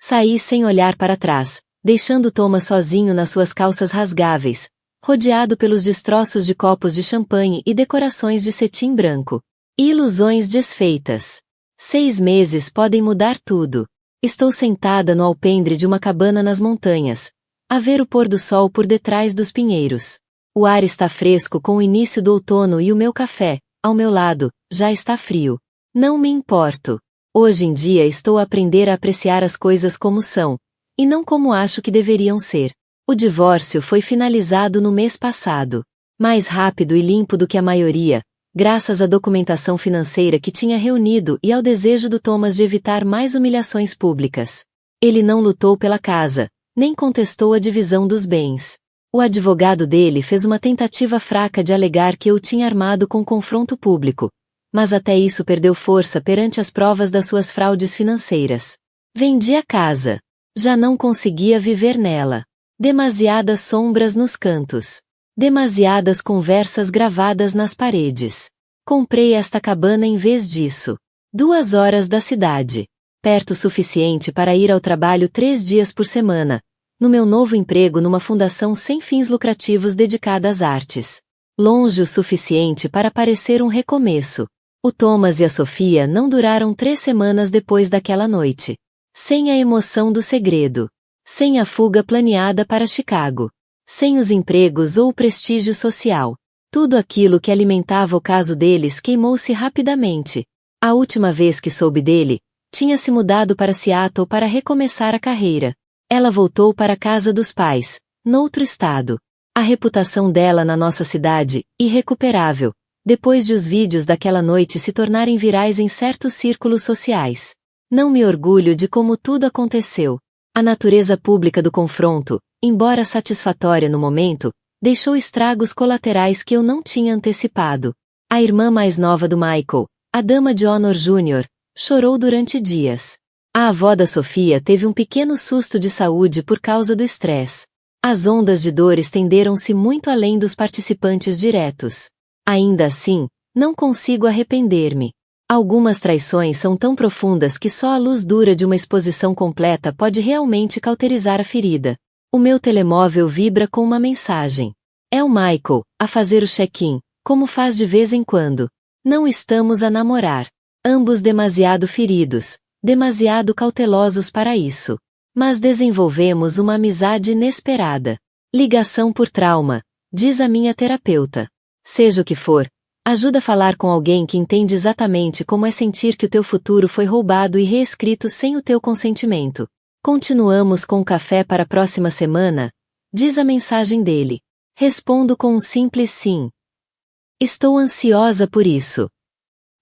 Saí sem olhar para trás, deixando Thomas sozinho nas suas calças rasgáveis, rodeado pelos destroços de copos de champanhe e decorações de cetim branco. Ilusões desfeitas. 6 meses podem mudar tudo. Estou sentada no alpendre de uma cabana nas montanhas, a ver o pôr do sol por detrás dos pinheiros. O ar está fresco com o início do outono e o meu café, ao meu lado, já está frio. Não me importo. Hoje em dia estou a aprender a apreciar as coisas como são, e não como acho que deveriam ser. O divórcio foi finalizado no mês passado. Mais rápido e limpo do que a maioria, graças à documentação financeira que tinha reunido e ao desejo do Thomas de evitar mais humilhações públicas. Ele não lutou pela casa, nem contestou a divisão dos bens. O advogado dele fez uma tentativa fraca de alegar que eu o tinha armado com confronto público, mas até isso perdeu força perante as provas das suas fraudes financeiras. Vendi a casa. Já não conseguia viver nela. Demasiadas sombras nos cantos. Demasiadas conversas gravadas nas paredes. Comprei esta cabana em vez disso. 2 horas da cidade. Perto o suficiente para ir ao trabalho 3 dias por semana, no meu novo emprego numa fundação sem fins lucrativos dedicada às artes. Longe o suficiente para parecer um recomeço. O Thomas e a Sofia não duraram 3 semanas depois daquela noite. Sem a emoção do segredo. Sem a fuga planeada para Chicago. Sem os empregos ou o prestígio social. Tudo aquilo que alimentava o caso deles queimou-se rapidamente. A última vez que soube dele, tinha se mudado para Seattle para recomeçar a carreira. Ela voltou para a casa dos pais, noutro estado. A reputação dela na nossa cidade, irrecuperável, depois de os vídeos daquela noite se tornarem virais em certos círculos sociais. Não me orgulho de como tudo aconteceu. A natureza pública do confronto, embora satisfatória no momento, deixou estragos colaterais que eu não tinha antecipado. A irmã mais nova do Michael, a dama de Honor Jr., chorou durante dias. A avó da Sofia teve um pequeno susto de saúde por causa do estresse. As ondas de dor estenderam-se muito além dos participantes diretos. Ainda assim, não consigo arrepender-me. Algumas traições são tão profundas que só a luz dura de uma exposição completa pode realmente cauterizar a ferida. O meu telemóvel vibra com uma mensagem. É o Michael, a fazer o check-in, como faz de vez em quando. Não estamos a namorar. Ambos demasiado feridos, demasiado cautelosos para isso. Mas desenvolvemos uma amizade inesperada. Ligação por trauma, diz a minha terapeuta. Seja o que for, ajuda a falar com alguém que entende exatamente como é sentir que o teu futuro foi roubado e reescrito sem o teu consentimento. Continuamos com o café para a próxima semana? Diz a mensagem dele. Respondo com um simples sim. Estou ansiosa por isso.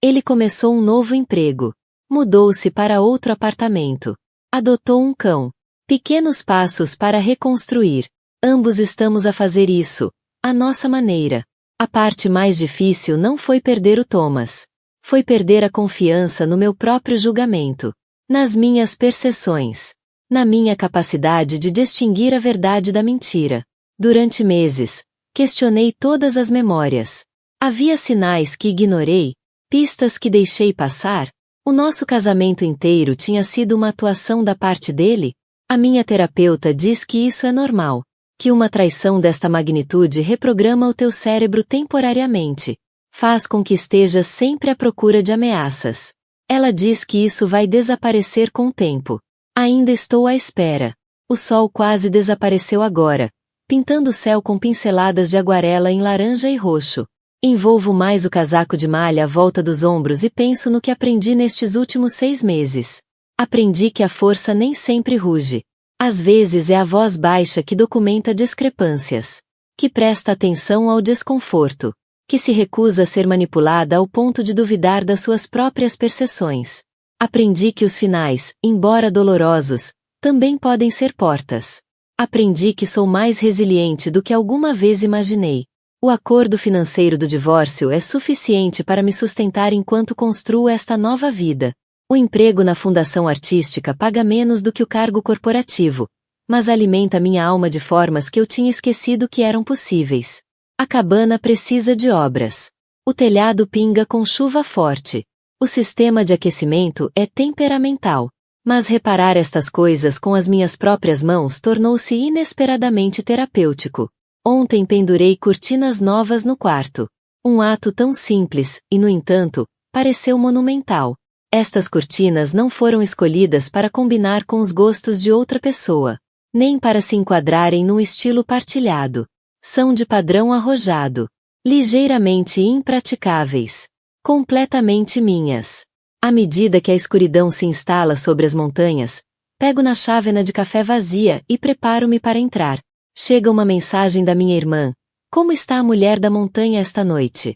Ele começou um novo emprego. Mudou-se para outro apartamento. Adotou um cão. Pequenos passos para reconstruir. Ambos estamos a fazer isso, à nossa maneira. A parte mais difícil não foi perder o Thomas. Foi perder a confiança no meu próprio julgamento. Nas minhas percepções. Na minha capacidade de distinguir a verdade da mentira. Durante meses, questionei todas as memórias. Havia sinais que ignorei, pistas que deixei passar. O nosso casamento inteiro tinha sido uma atuação da parte dele? A minha terapeuta diz que isso é normal. Que uma traição desta magnitude reprograma o teu cérebro temporariamente. Faz com que estejas sempre à procura de ameaças. Ela diz que isso vai desaparecer com o tempo. Ainda estou à espera. O sol quase desapareceu agora, pintando o céu com pinceladas de aguarela em laranja e roxo. Envolvo mais o casaco de malha à volta dos ombros e penso no que aprendi nestes últimos 6 meses. Aprendi que a força nem sempre ruge. Às vezes é a voz baixa que documenta discrepâncias. Que presta atenção ao desconforto. Que se recusa a ser manipulada ao ponto de duvidar das suas próprias percepções. Aprendi que os finais, embora dolorosos, também podem ser portas. Aprendi que sou mais resiliente do que alguma vez imaginei. O acordo financeiro do divórcio é suficiente para me sustentar enquanto construo esta nova vida. O emprego na fundação artística paga menos do que o cargo corporativo, mas alimenta minha alma de formas que eu tinha esquecido que eram possíveis. A cabana precisa de obras. O telhado pinga com chuva forte. O sistema de aquecimento é temperamental. Mas reparar estas coisas com as minhas próprias mãos tornou-se inesperadamente terapêutico. Ontem pendurei cortinas novas no quarto. Um ato tão simples, e no entanto, pareceu monumental. Estas cortinas não foram escolhidas para combinar com os gostos de outra pessoa, nem para se enquadrarem num estilo partilhado. São de padrão arrojado. Ligeiramente impraticáveis. Completamente minhas. À medida que a escuridão se instala sobre as montanhas, pego na chávena de café vazia e preparo-me para entrar. Chega uma mensagem da minha irmã. Como está a mulher da montanha esta noite?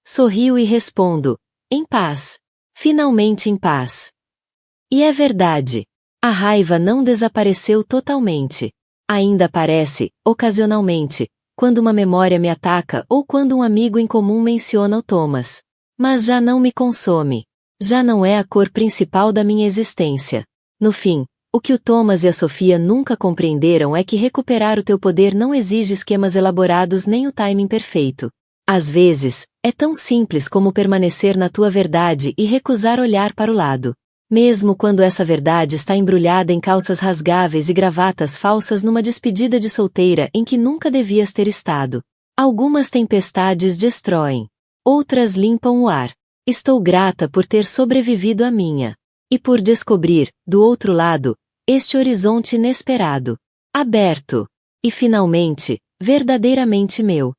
Sorrio e respondo. Em paz. Finalmente em paz. E é verdade. A raiva não desapareceu totalmente. Ainda aparece, ocasionalmente, quando uma memória me ataca ou quando um amigo em comum menciona o Thomas. Mas já não me consome. Já não é a cor principal da minha existência. No fim, o que o Thomas e a Sofia nunca compreenderam é que recuperar o teu poder não exige esquemas elaborados nem o timing perfeito. Às vezes, é tão simples como permanecer na tua verdade e recusar olhar para o lado. Mesmo quando essa verdade está embrulhada em calças rasgáveis e gravatas falsas numa despedida de solteira em que nunca devias ter estado. Algumas tempestades destroem. Outras limpam o ar. Estou grata por ter sobrevivido à minha. E por descobrir, do outro lado, este horizonte inesperado. Aberto. E finalmente, verdadeiramente meu.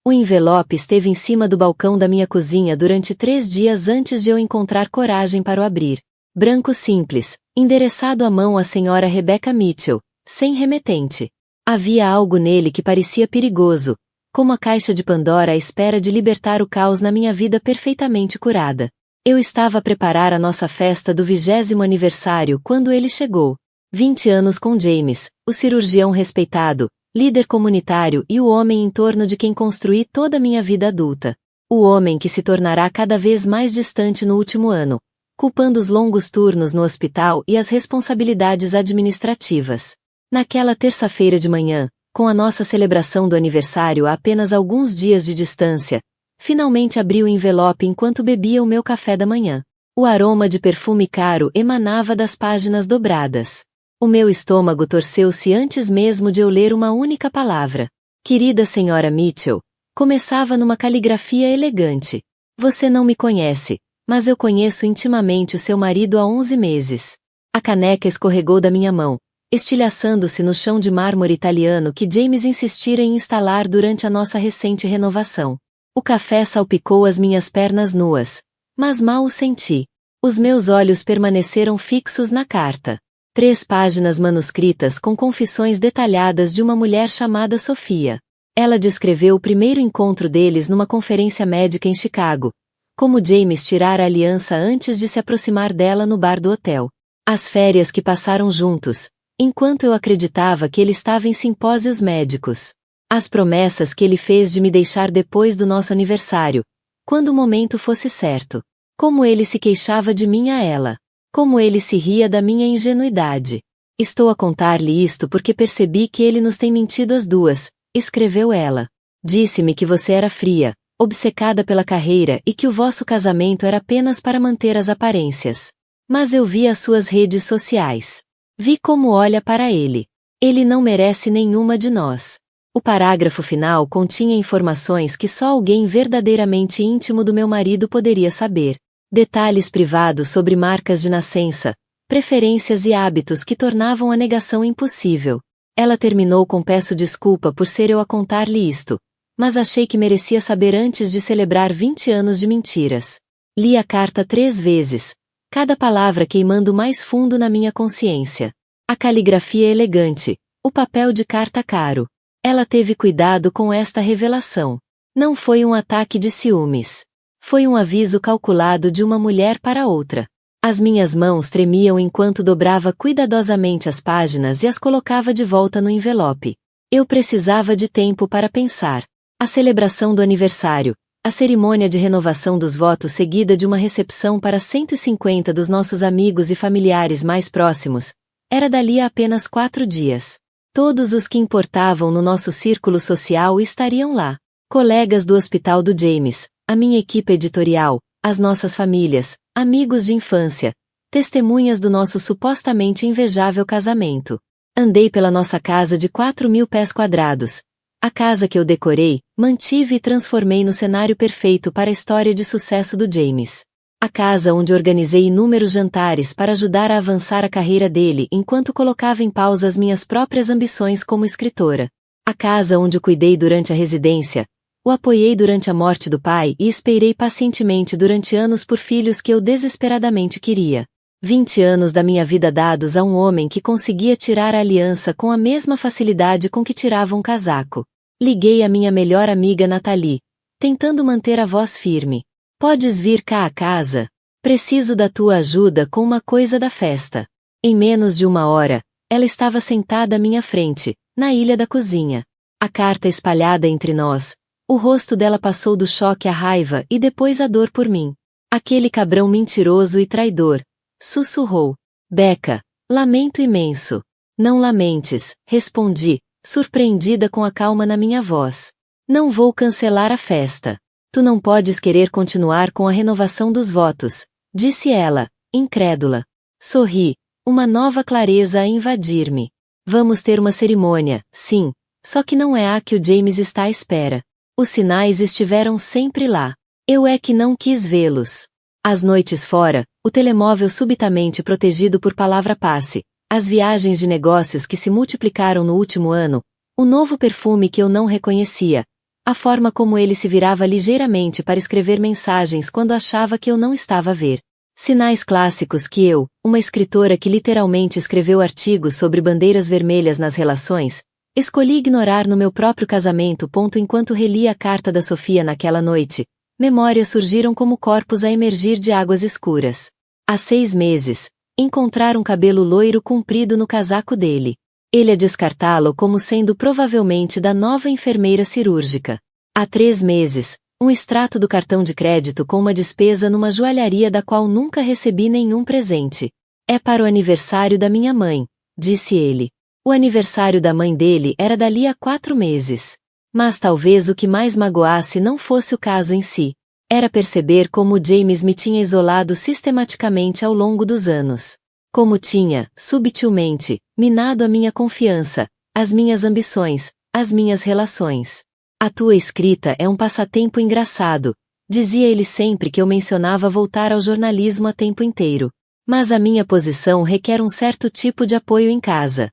O envelope esteve em cima do balcão da minha cozinha durante 3 dias antes de eu encontrar coragem para o abrir. Branco simples, endereçado à mão à senhora Rebecca Mitchell, sem remetente. Havia algo nele que parecia perigoso, como a caixa de Pandora à espera de libertar o caos na minha vida perfeitamente curada. Eu estava a preparar a nossa festa do 20º aniversário quando ele chegou. 20 anos com James, o cirurgião respeitado, líder comunitário e o homem em torno de quem construí toda a minha vida adulta. O homem que se tornará cada vez mais distante no último ano, culpando os longos turnos no hospital e as responsabilidades administrativas. Naquela terça-feira de manhã, com a nossa celebração do aniversário a apenas alguns dias de distância, finalmente abri o envelope enquanto bebia o meu café da manhã. O aroma de perfume caro emanava das páginas dobradas. O meu estômago torceu-se antes mesmo de eu ler uma única palavra. Querida senhora Mitchell, começava numa caligrafia elegante. Você não me conhece, mas eu conheço intimamente o seu marido há 11 meses. A caneca escorregou da minha mão, estilhaçando-se no chão de mármore italiano que James insistira em instalar durante a nossa recente renovação. O café salpicou as minhas pernas nuas, mas mal o senti. Os meus olhos permaneceram fixos na carta. 3 páginas manuscritas com confissões detalhadas de uma mulher chamada Sofia. Ela descreveu o primeiro encontro deles numa conferência médica em Chicago, como James tirara a aliança antes de se aproximar dela no bar do hotel. As férias que passaram juntos, enquanto eu acreditava que ele estava em simpósios médicos. As promessas que ele fez de me deixar depois do nosso aniversário, quando o momento fosse certo. Como ele se queixava de mim a ela. Como ele se ria da minha ingenuidade. Estou a contar-lhe isto porque percebi que ele nos tem mentido as duas, escreveu ela. Disse-me que você era fria, obcecada pela carreira e que o vosso casamento era apenas para manter as aparências. Mas eu vi as suas redes sociais. Vi como olha para ele. Ele não merece nenhuma de nós. O parágrafo final continha informações que só alguém verdadeiramente íntimo do meu marido poderia saber. Detalhes privados sobre marcas de nascença, preferências e hábitos que tornavam a negação impossível. Ela terminou com peço desculpa por ser eu a contar-lhe isto, mas achei que merecia saber antes de celebrar 20 anos de mentiras. Li a carta 3 vezes, cada palavra queimando mais fundo na minha consciência. A caligrafia elegante, o papel de carta caro. Ela teve cuidado com esta revelação. Não foi um ataque de ciúmes. Foi um aviso calculado de uma mulher para outra. As minhas mãos tremiam enquanto dobrava cuidadosamente as páginas e as colocava de volta no envelope. Eu precisava de tempo para pensar. A celebração do aniversário, a cerimônia de renovação dos votos seguida de uma recepção para 150 dos nossos amigos e familiares mais próximos, era dali a apenas 4 dias. Todos os que importavam no nosso círculo social estariam lá. Colegas do hospital do James, a minha equipe editorial, as nossas famílias, amigos de infância, testemunhas do nosso supostamente invejável casamento. Andei pela nossa casa de 4.000 pés quadrados. A casa que eu decorei, mantive e transformei no cenário perfeito para a história de sucesso do James. A casa onde organizei inúmeros jantares para ajudar a avançar a carreira dele enquanto colocava em pausa as minhas próprias ambições como escritora. A casa onde o cuidei durante a residência, o apoiei durante a morte do pai e esperei pacientemente durante anos por filhos que eu desesperadamente queria. 20 anos da minha vida dados a um homem que conseguia tirar a aliança com a mesma facilidade com que tirava um casaco. Liguei à minha melhor amiga Nathalie, tentando manter a voz firme. Podes vir cá à casa? Preciso da tua ajuda com uma coisa da festa. Em menos de 1 hora, ela estava sentada à minha frente, na ilha da cozinha. A carta espalhada entre nós. O rosto dela passou do choque à raiva e depois à dor por mim. Aquele cabrão mentiroso e traidor. Sussurrou. Becca, lamento imenso. Não lamentes, respondi, surpreendida com a calma na minha voz. Não vou cancelar a festa. Tu não podes querer continuar com a renovação dos votos, disse ela, incrédula. Sorri, uma nova clareza a invadir-me. Vamos ter uma cerimônia, sim, só que não é a que o James está à espera. Os sinais estiveram sempre lá. Eu é que não quis vê-los. As noites fora, o telemóvel subitamente protegido por palavra passe, as viagens de negócios que se multiplicaram no último ano, o novo perfume que eu não reconhecia, a forma como ele se virava ligeiramente para escrever mensagens quando achava que eu não estava a ver. Sinais clássicos que eu, uma escritora que literalmente escreveu artigos sobre bandeiras vermelhas nas relações, escolhi ignorar no meu próprio casamento. Enquanto relia a carta da Sofia naquela noite, Memórias surgiram como corpos a emergir de águas escuras. Há 6 meses, encontrar um cabelo loiro comprido no casaco dele. Ele a descartá-lo como sendo provavelmente da nova enfermeira cirúrgica. Há 3 meses, um extrato do cartão de crédito com uma despesa numa joalharia da qual nunca recebi nenhum presente. É para o aniversário da minha mãe, disse ele. O aniversário da mãe dele era dali a 4 meses. Mas talvez o que mais magoasse não fosse o caso em si. Era perceber como James me tinha isolado sistematicamente ao longo dos anos. Como tinha, subtilmente, minado a minha confiança, as minhas ambições, as minhas relações. A tua escrita é um passatempo engraçado, dizia ele sempre que eu mencionava voltar ao jornalismo a tempo inteiro. Mas a minha posição requer um certo tipo de apoio em casa.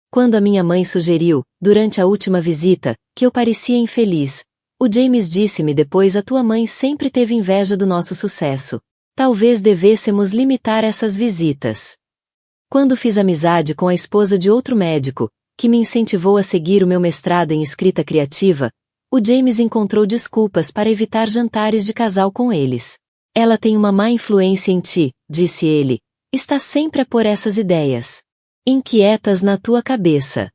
Quando a minha mãe sugeriu, durante a última visita, que eu parecia infeliz, o James disse-me depois: a tua mãe sempre teve inveja do nosso sucesso. Talvez devêssemos limitar essas visitas. Quando fiz amizade com a esposa de outro médico, que me incentivou a seguir o meu mestrado em escrita criativa, o James encontrou desculpas para evitar jantares de casal com eles. Ela tem uma má influência em ti, disse ele. Está sempre a pôr essas ideias inquietas na tua cabeça.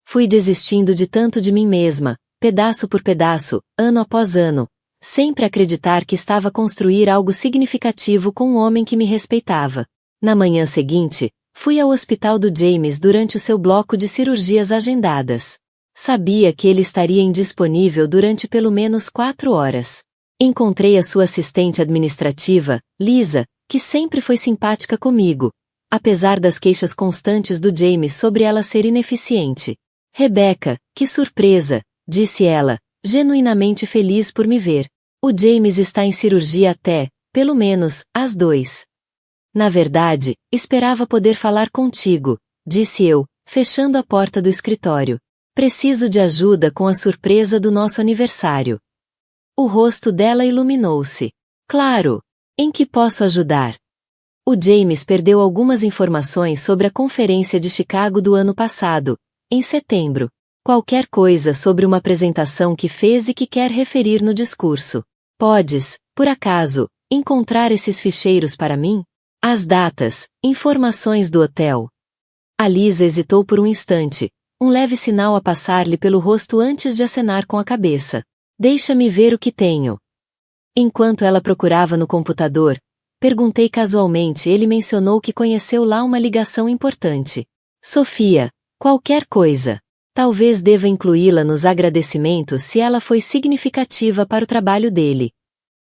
Fui desistindo de tanto de mim mesma, pedaço por pedaço, ano após ano, sempre acreditar que estava a construir algo significativo com um homem que me respeitava. Na manhã seguinte, fui ao hospital do James durante o seu bloco de cirurgias agendadas. Sabia que ele estaria indisponível durante pelo menos 4 horas. Encontrei a sua assistente administrativa, Lisa, que sempre foi simpática comigo, apesar das queixas constantes do James sobre ela ser ineficiente. Rebecca, que surpresa, disse ela, genuinamente feliz por me ver. O James está em cirurgia até, pelo menos, às 2. Na verdade, esperava poder falar contigo, disse eu, fechando a porta do escritório. Preciso de ajuda com a surpresa do nosso aniversário. O rosto dela iluminou-se. Claro! Em que posso ajudar? O James perdeu algumas informações sobre a conferência de Chicago do ano passado, em setembro. Qualquer coisa sobre uma apresentação que fez e que quer referir no discurso. Podes, por acaso, encontrar esses ficheiros para mim? As datas, informações do hotel. A Lisa hesitou por um instante, um leve sinal a passar-lhe pelo rosto antes de acenar com a cabeça. Deixa-me ver o que tenho. Enquanto ela procurava no computador, perguntei casualmente. Ele mencionou que conheceu lá uma ligação importante. Sofia, qualquer coisa. Talvez deva incluí-la nos agradecimentos se ela foi significativa para o trabalho dele.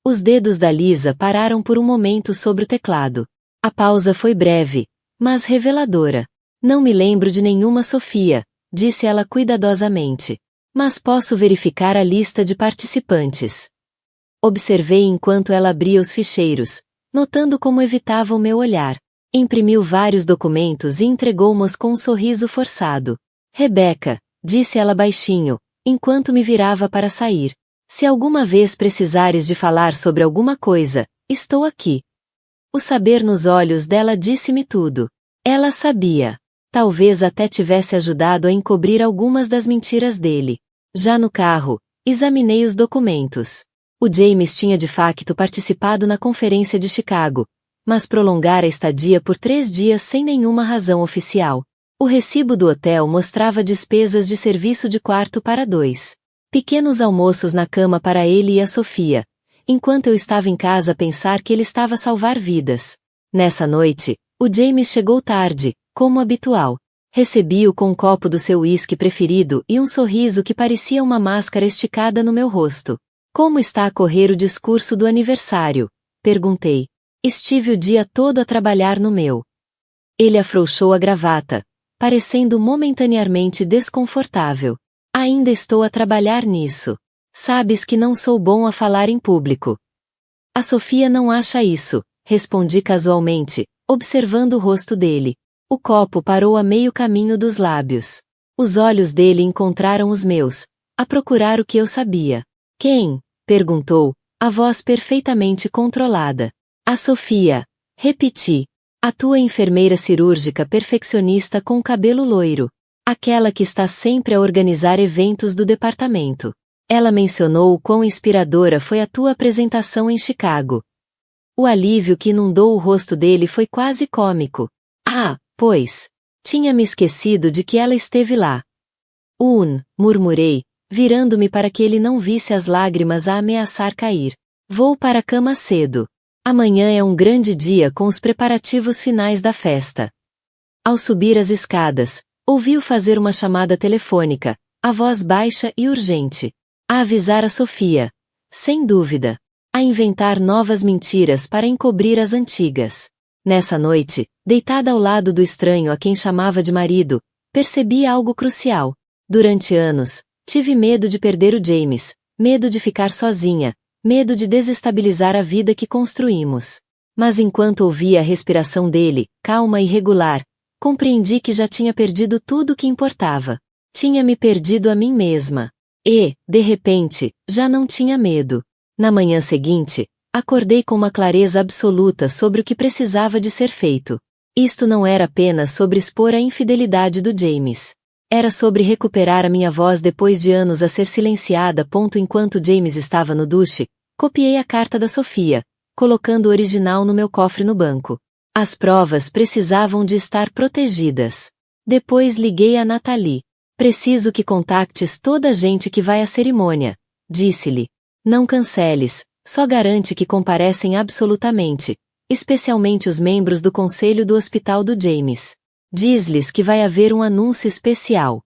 Os dedos da Lisa pararam por um momento sobre o teclado. A pausa foi breve, mas reveladora. Não me lembro de nenhuma Sofia, disse ela cuidadosamente. Mas posso verificar a lista de participantes. Observei enquanto ela abria os ficheiros, notando como evitava o meu olhar. Imprimiu vários documentos e entregou-mos com um sorriso forçado. Rebecca, disse ela baixinho, enquanto me virava para sair. Se alguma vez precisares de falar sobre alguma coisa, estou aqui. O saber nos olhos dela disse-me tudo. Ela sabia. Talvez até tivesse ajudado a encobrir algumas das mentiras dele. Já no carro, examinei os documentos. O James tinha de facto participado na conferência de Chicago, mas prolongara a estadia por 3 dias sem nenhuma razão oficial. O recibo do hotel mostrava despesas de serviço de quarto para 2. Pequenos almoços na cama para ele e a Sofia, enquanto eu estava em casa a pensar que ele estava a salvar vidas. Nessa noite, o James chegou tarde, como habitual. Recebi-o com um copo do seu uísque preferido e um sorriso que parecia uma máscara esticada no meu rosto. Como está a correr o discurso do aniversário? Perguntei. Estive o dia todo a trabalhar no meu. Ele afrouxou a gravata, parecendo momentaneamente desconfortável. Ainda estou a trabalhar nisso. Sabes que não sou bom a falar em público. A Sofia não acha isso, respondi casualmente, observando o rosto dele. O copo parou a meio caminho dos lábios. Os olhos dele encontraram os meus, a procurar o que eu sabia. Quem? Perguntou, a voz perfeitamente controlada. A Sofia. Repeti. A tua enfermeira cirúrgica perfeccionista com cabelo loiro. Aquela que está sempre a organizar eventos do departamento. Ela mencionou o quão inspiradora foi a tua apresentação em Chicago. O alívio que inundou o rosto dele foi quase cômico. Ah, pois. Tinha me esquecido de que ela esteve lá. Murmurei, virando-me para que ele não visse as lágrimas a ameaçar cair. Vou para a cama cedo. Amanhã é um grande dia com os preparativos finais da festa. Ao subir as escadas, ouvi-o fazer uma chamada telefônica, a voz baixa e urgente. A avisar a Sofia. Sem dúvida. A inventar novas mentiras para encobrir as antigas. Nessa noite, deitada ao lado do estranho a quem chamava de marido, percebi algo crucial. Durante anos, tive medo de perder o James, medo de ficar sozinha, medo de desestabilizar a vida que construímos. Mas enquanto ouvia a respiração dele, calma e regular, compreendi que já tinha perdido tudo o que importava. Tinha me perdido a mim mesma. E, de repente, já não tinha medo. Na manhã seguinte, acordei com uma clareza absoluta sobre o que precisava de ser feito. Isto não era apenas sobre expor a infidelidade do James. Era sobre recuperar a minha voz depois de anos a ser silenciada. Enquanto James estava no duche, copiei a carta da Sofia, colocando o original no meu cofre no banco. As provas precisavam de estar protegidas. Depois liguei a Nathalie. Preciso que contactes toda a gente que vai à cerimônia, disse-lhe. Não canceles, só garante que comparecem absolutamente, especialmente os membros do conselho do hospital do James. Diz-lhes que vai haver um anúncio especial.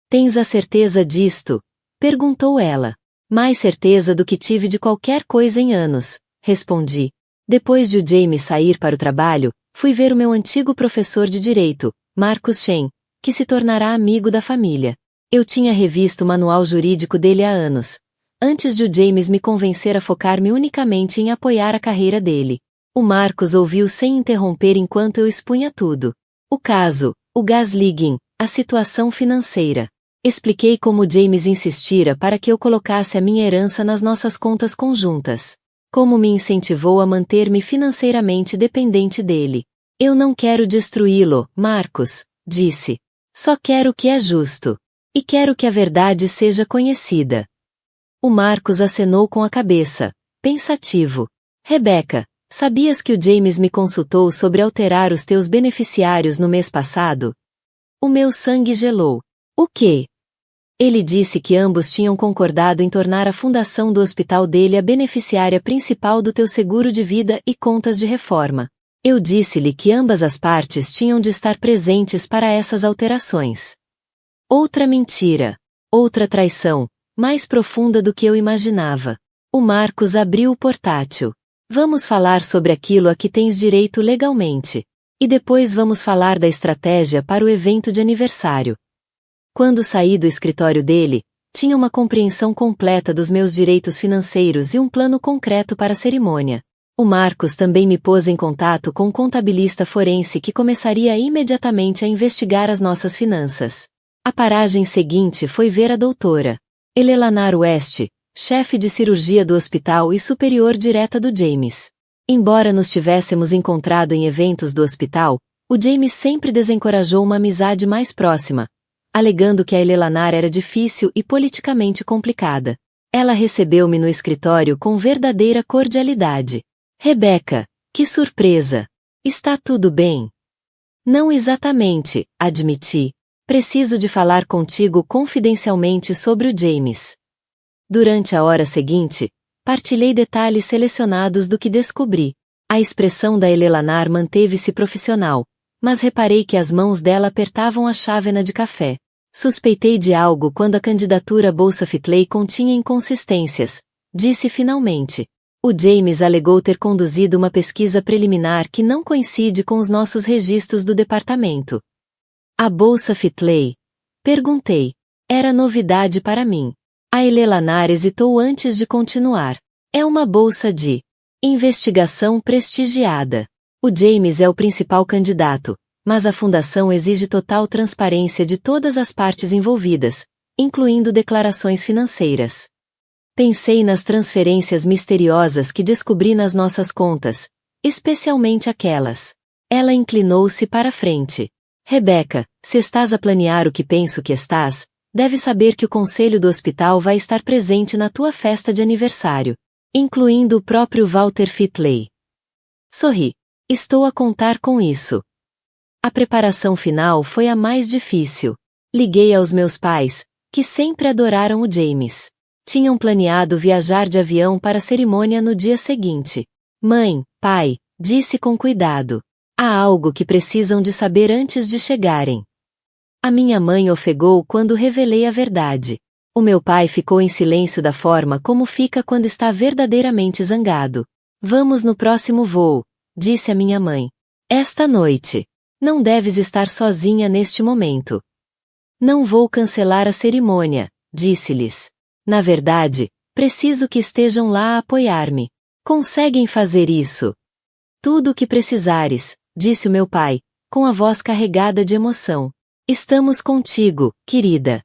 Tens a certeza disto? Perguntou ela. Mais certeza do que tive de qualquer coisa em anos, respondi. Depois de o James sair para o trabalho, fui ver o meu antigo professor de direito, Marcus Shen, que se tornará amigo da família. Eu tinha revisto o manual jurídico dele há anos, antes de o James me convencer a focar-me unicamente em apoiar a carreira dele. O Marcus ouviu sem interromper enquanto eu expunha tudo. O caso, o gaslighting, a situação financeira. Expliquei como James insistira para que eu colocasse a minha herança nas nossas contas conjuntas. Como me incentivou a manter-me financeiramente dependente dele. Eu não quero destruí-lo, Marcus, disse. Só quero o que é justo. E quero que a verdade seja conhecida. O Marcus acenou com a cabeça, pensativo. Rebecca, sabias que o James me consultou sobre alterar os teus beneficiários no mês passado? O meu sangue gelou. O quê? Ele disse que ambos tinham concordado em tornar a fundação do hospital dele a beneficiária principal do teu seguro de vida e contas de reforma. Eu disse-lhe que ambas as partes tinham de estar presentes para essas alterações. Outra mentira. Outra traição, mais profunda do que eu imaginava. O Marcus abriu o portátil. Vamos falar sobre aquilo a que tens direito legalmente. E depois vamos falar da estratégia para o evento de aniversário. Quando saí do escritório dele, tinha uma compreensão completa dos meus direitos financeiros e um plano concreto para a cerimônia. O Marcus também me pôs em contato com um contabilista forense que começaria imediatamente a investigar as nossas finanças. A paragem seguinte foi ver a doutora Eleanor West, chefe de cirurgia do hospital e superior direta do James. Embora nos tivéssemos encontrado em eventos do hospital, o James sempre desencorajou uma amizade mais próxima, alegando que a Eleanor era difícil e politicamente complicada. Ela recebeu-me no escritório com verdadeira cordialidade. Rebecca, que surpresa! Está tudo bem? Não exatamente, admiti. Preciso de falar contigo confidencialmente sobre o James. Durante a hora seguinte, partilhei detalhes selecionados do que descobri. A expressão da Eleanor manteve-se profissional, mas reparei que as mãos dela apertavam a chávena de café. Suspeitei de algo quando a candidatura Bolsa Fitley continha inconsistências, disse finalmente. O James alegou ter conduzido uma pesquisa preliminar que não coincide com os nossos registros do departamento. A Bolsa Fitley? Perguntei. Era novidade para mim. A Eleanor hesitou antes de continuar. É uma bolsa de investigação prestigiada. O James é o principal candidato, mas a fundação exige total transparência de todas as partes envolvidas, incluindo declarações financeiras. Pensei nas transferências misteriosas que descobri nas nossas contas, especialmente aquelas. Ela inclinou-se para a frente. Rebecca, se estás a planear o que penso que estás, deve saber que o conselho do hospital vai estar presente na tua festa de aniversário, incluindo o próprio Walter Fitley. Sorri. Estou a contar com isso. A preparação final foi a mais difícil. Liguei aos meus pais, que sempre adoraram o James. Tinham planeado viajar de avião para a cerimônia no dia seguinte. Mãe, pai, disse com cuidado. Há algo que precisam de saber antes de chegarem. A minha mãe ofegou quando revelei a verdade. O meu pai ficou em silêncio da forma como fica quando está verdadeiramente zangado. Vamos no próximo voo, disse a minha mãe. Esta noite. Não deves estar sozinha neste momento. Não vou cancelar a cerimônia, disse-lhes. Na verdade, preciso que estejam lá a apoiar-me. Conseguem fazer isso? Tudo o que precisares, disse o meu pai, com a voz carregada de emoção. Estamos contigo, querida.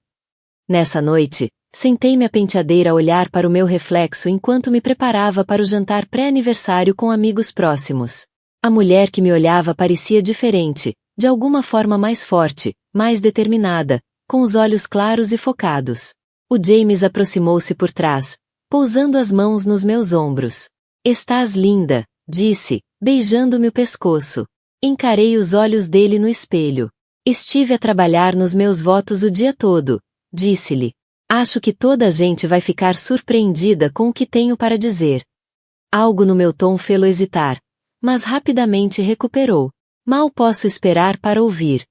Nessa noite, sentei-me à penteadeira a olhar para o meu reflexo enquanto me preparava para o jantar pré-aniversário com amigos próximos. A mulher que me olhava parecia diferente, de alguma forma mais forte, mais determinada, com os olhos claros e focados. O James aproximou-se por trás, pousando as mãos nos meus ombros. Estás linda, disse, beijando-me o pescoço. Encarei os olhos dele no espelho. Estive a trabalhar nos meus votos o dia todo, disse-lhe. Acho que toda a gente vai ficar surpreendida com o que tenho para dizer. Algo no meu tom fê-lo hesitar, mas rapidamente recuperou. Mal posso esperar para ouvir.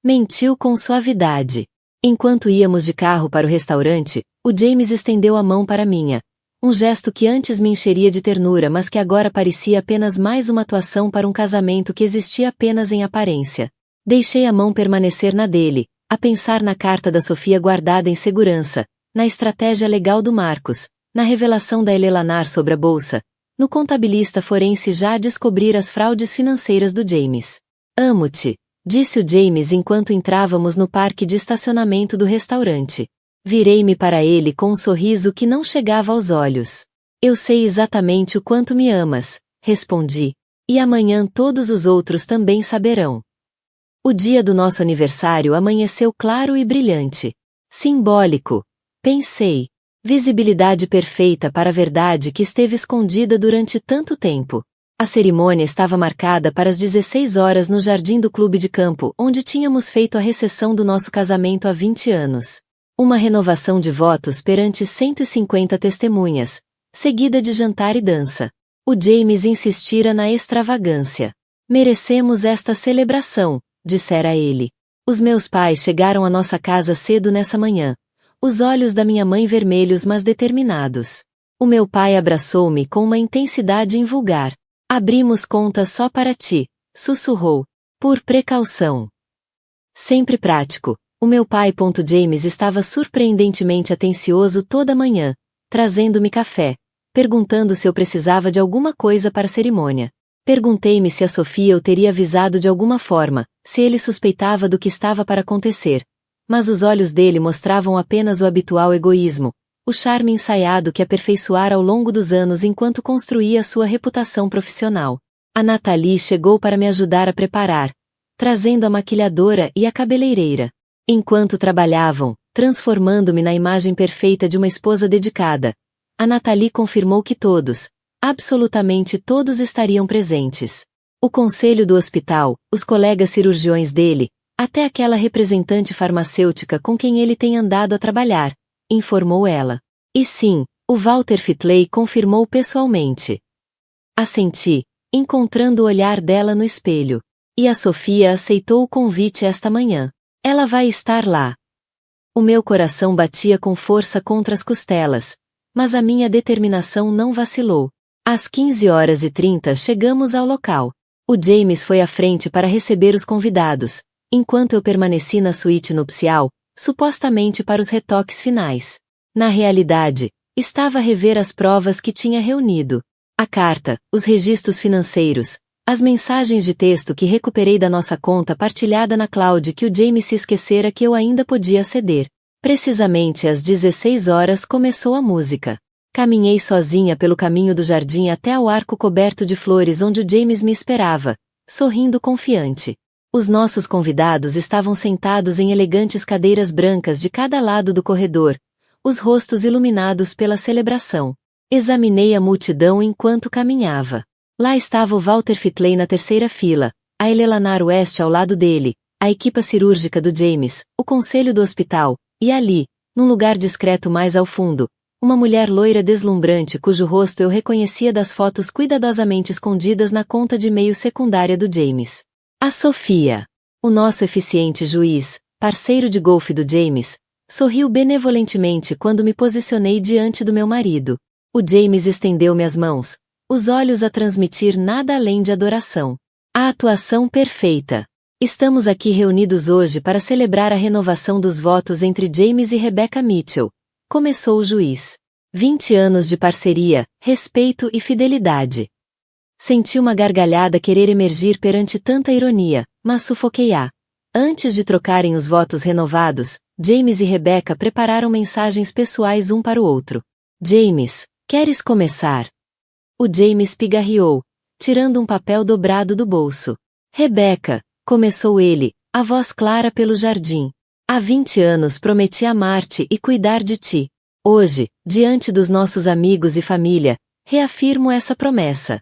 Mentiu com suavidade. Enquanto íamos de carro para o restaurante, o James estendeu a mão para minha. Um gesto que antes me encheria de ternura mas que agora parecia apenas mais uma atuação para um casamento que existia apenas em aparência. Deixei a mão permanecer na dele, a pensar na carta da Sofia guardada em segurança, na estratégia legal do Marcos, na revelação da Elelanar sobre a bolsa, no contabilista forense já a descobrir as fraudes financeiras do James. Amo-te, disse o James enquanto entrávamos no parque de estacionamento do restaurante. Virei-me para ele com um sorriso que não chegava aos olhos. Eu sei exatamente o quanto me amas, respondi. E amanhã todos os outros também saberão. O dia do nosso aniversário amanheceu claro e brilhante. Simbólico. Pensei. Visibilidade perfeita para a verdade que esteve escondida durante tanto tempo. A cerimônia estava marcada para as 16 horas no jardim do clube de campo, onde tínhamos feito a recepção do nosso casamento há 20 anos. Uma renovação de votos perante 150 testemunhas, seguida de jantar e dança. O James insistira na extravagância. Merecemos esta celebração, dissera ele. Os meus pais chegaram à nossa casa cedo nessa manhã. Os olhos da minha mãe vermelhos mas determinados. O meu pai abraçou-me com uma intensidade invulgar. Abrimos conta só para ti, sussurrou. Por precaução. Sempre prático, o meu pai. James estava surpreendentemente atencioso toda a manhã, trazendo-me café, perguntando se eu precisava de alguma coisa para a cerimônia. Perguntei-me se a Sofia o teria avisado de alguma forma, se ele suspeitava do que estava para acontecer. Mas os olhos dele mostravam apenas o habitual egoísmo, o charme ensaiado que aperfeiçoara ao longo dos anos enquanto construía sua reputação profissional. A Nathalie chegou para me ajudar a preparar, trazendo a maquilhadora e a cabeleireira. Enquanto trabalhavam, transformando-me na imagem perfeita de uma esposa dedicada, a Nathalie confirmou que todos, absolutamente todos estariam presentes. O conselho do hospital, os colegas cirurgiões dele, até aquela representante farmacêutica com quem ele tem andado a trabalhar, informou ela. E sim, o Walter Fitley confirmou pessoalmente. Assenti, encontrando o olhar dela no espelho. E a Sofia aceitou o convite esta manhã. Ela vai estar lá. O meu coração batia com força contra as costelas, mas a minha determinação não vacilou. Às 15h30 chegamos ao local. O James foi à frente para receber os convidados, enquanto eu permaneci na suíte nupcial, supostamente para os retoques finais. Na realidade, estava a rever as provas que tinha reunido. A carta, os registros financeiros, as mensagens de texto que recuperei da nossa conta partilhada na cloud que o James se esquecera que eu ainda podia aceder. Precisamente às 16 horas começou a música. Caminhei sozinha pelo caminho do jardim até ao arco coberto de flores onde o James me esperava, sorrindo confiante. Os nossos convidados estavam sentados em elegantes cadeiras brancas de cada lado do corredor, os rostos iluminados pela celebração. Examinei a multidão enquanto caminhava. Lá estava o Walter Fitley na terceira fila, a Eleanor West ao lado dele, a equipa cirúrgica do James, o conselho do hospital, e ali, num lugar discreto mais ao fundo, uma mulher loira deslumbrante cujo rosto eu reconhecia das fotos cuidadosamente escondidas na conta de e-mail secundária do James. A Sofia. O nosso eficiente juiz, parceiro de golfe do James, sorriu benevolentemente quando me posicionei diante do meu marido. O James estendeu-me as mãos, os olhos a transmitir nada além de adoração. A atuação perfeita. Estamos aqui reunidos hoje para celebrar a renovação dos votos entre James e Rebecca Mitchell. Começou o juiz. 20 anos de parceria, respeito e fidelidade. Senti uma gargalhada querer emergir perante tanta ironia, mas sufoquei-a. Antes de trocarem os votos renovados, James e Rebecca prepararam mensagens pessoais um para o outro. James, queres começar? O James pigarreou, tirando um papel dobrado do bolso. Rebecca, começou ele, a voz clara pelo jardim. Há 20 anos prometi amar-te e cuidar de ti. Hoje, diante dos nossos amigos e família, reafirmo essa promessa.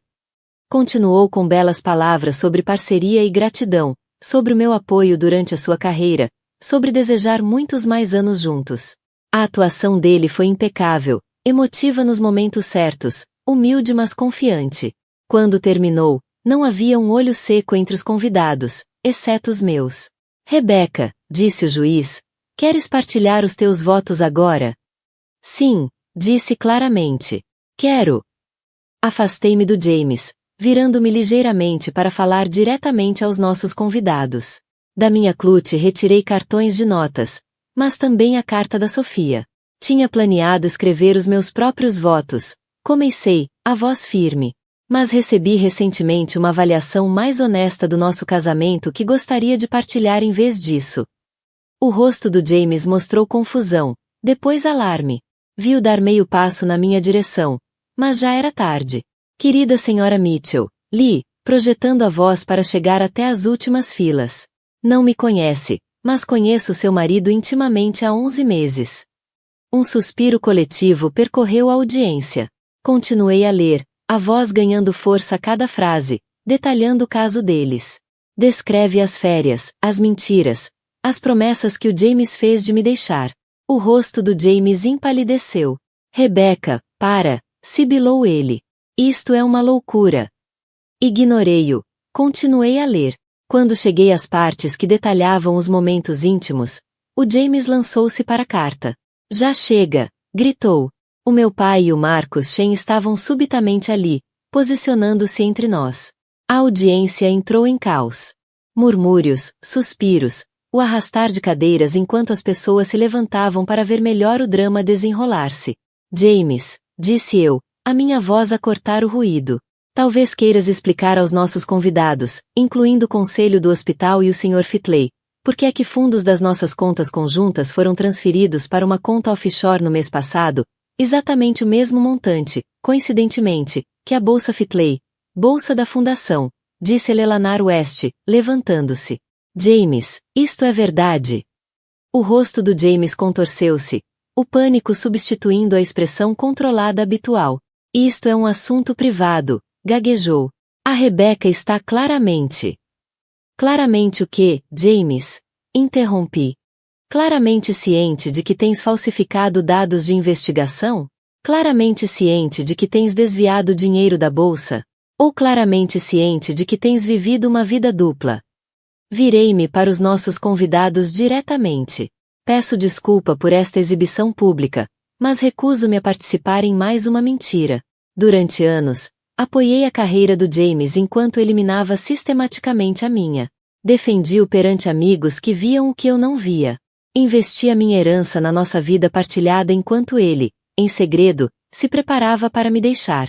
Continuou com belas palavras sobre parceria e gratidão, sobre o meu apoio durante a sua carreira, sobre desejar muitos mais anos juntos. A atuação dele foi impecável, emotiva nos momentos certos, humilde mas confiante. Quando terminou, não havia um olho seco entre os convidados, exceto os meus. Rebecca, disse o juiz, queres partilhar os teus votos agora? Sim, disse claramente. Quero. Afastei-me do James, virando-me ligeiramente para falar diretamente aos nossos convidados. Da minha clute retirei cartões de notas, mas também a carta da Sofia. Tinha planeado escrever os meus próprios votos, comecei, a voz firme. Mas recebi recentemente uma avaliação mais honesta do nosso casamento que gostaria de partilhar em vez disso. O rosto do James mostrou confusão, depois alarme. Viu dar meio passo na minha direção, mas já era tarde. Querida senhora Mitchell, li, projetando a voz para chegar até as últimas filas. Não me conhece, mas conheço seu marido intimamente há 11 meses. Um suspiro coletivo percorreu a audiência. Continuei a ler, a voz ganhando força a cada frase, detalhando o caso deles. Descreve as férias, as mentiras, as promessas que o James fez de me deixar. O rosto do James empalideceu. Rebecca, para, sibilou ele. Isto é uma loucura. Ignorei-o. Continuei a ler. Quando cheguei às partes que detalhavam os momentos íntimos, o James lançou-se para a carta. Já chega, gritou. O meu pai e o Marcus Shen estavam subitamente ali, posicionando-se entre nós. A audiência entrou em caos. Murmúrios, suspiros, o arrastar de cadeiras enquanto as pessoas se levantavam para ver melhor o drama desenrolar-se. James, disse eu, a minha voz a cortar o ruído. Talvez queiras explicar aos nossos convidados, incluindo o conselho do hospital e o Sr. Fitley, por que é que fundos das nossas contas conjuntas foram transferidos para uma conta offshore no mês passado, exatamente o mesmo montante, coincidentemente, que a Bolsa Fitley, Bolsa da Fundação, disse Eleanor West, levantando-se. James, isto é verdade. O rosto do James contorceu-se, o pânico substituindo a expressão controlada habitual. Isto é um assunto privado, gaguejou. A Rebecca está claramente. Claramente o quê, James? Interrompi. Claramente ciente de que tens falsificado dados de investigação? Claramente ciente de que tens desviado dinheiro da bolsa? Ou claramente ciente de que tens vivido uma vida dupla? Virei-me para os nossos convidados diretamente. Peço desculpa por esta exibição pública, mas recuso-me a participar em mais uma mentira. Durante anos, apoiei a carreira do James enquanto eliminava sistematicamente a minha. Defendi-o perante amigos que viam o que eu não via. Investi a minha herança na nossa vida partilhada enquanto ele, em segredo, se preparava para me deixar.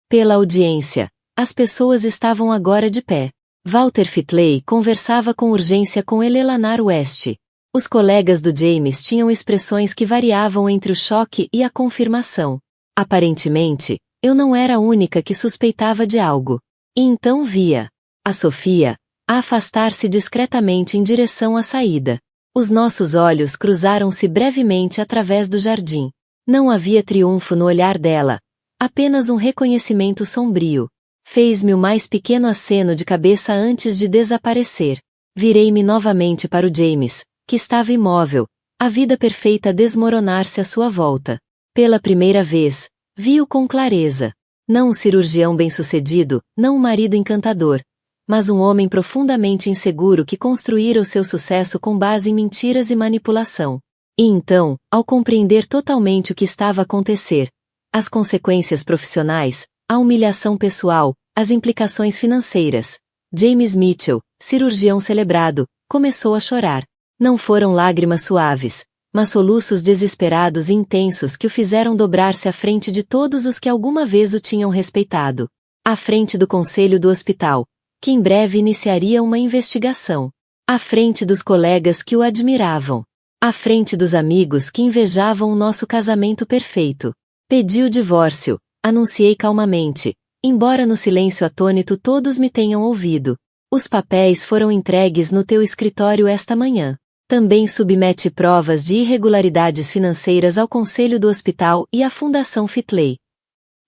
Pela audiência, as pessoas estavam agora de pé. Walter Fitley conversava com urgência com Eleanor West. Os colegas do James tinham expressões que variavam entre o choque e a confirmação. Aparentemente, eu não era a única que suspeitava de algo. E então via. A Sofia, a afastar-se discretamente em direção à saída. Os nossos olhos cruzaram-se brevemente através do jardim. Não havia triunfo no olhar dela, apenas um reconhecimento sombrio. Fez-me o mais pequeno aceno de cabeça antes de desaparecer. Virei-me novamente para o James, que estava imóvel, a vida perfeita a desmoronar-se à sua volta. Pela primeira vez, vi-o com clareza. Não um cirurgião bem-sucedido, não um marido encantador, mas um homem profundamente inseguro que construíra o seu sucesso com base em mentiras e manipulação. E então, ao compreender totalmente o que estava a acontecer, as consequências profissionais, a humilhação pessoal, as implicações financeiras, James Mitchell, cirurgião celebrado, começou a chorar. Não foram lágrimas suaves, mas soluços desesperados e intensos que o fizeram dobrar-se à frente de todos os que alguma vez o tinham respeitado. À frente do conselho do hospital, que em breve iniciaria uma investigação. À frente dos colegas que o admiravam. À frente dos amigos que invejavam o nosso casamento perfeito. Pedi o divórcio, anunciei calmamente, embora no silêncio atônito todos me tenham ouvido. Os papéis foram entregues no teu escritório esta manhã. Também submete provas de irregularidades financeiras ao conselho do hospital e à Fundação Fitley.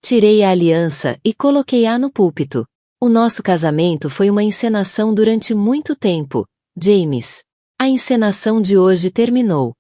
Tirei a aliança e coloquei-a no púlpito. O nosso casamento foi uma encenação durante muito tempo, James. A encenação de hoje terminou.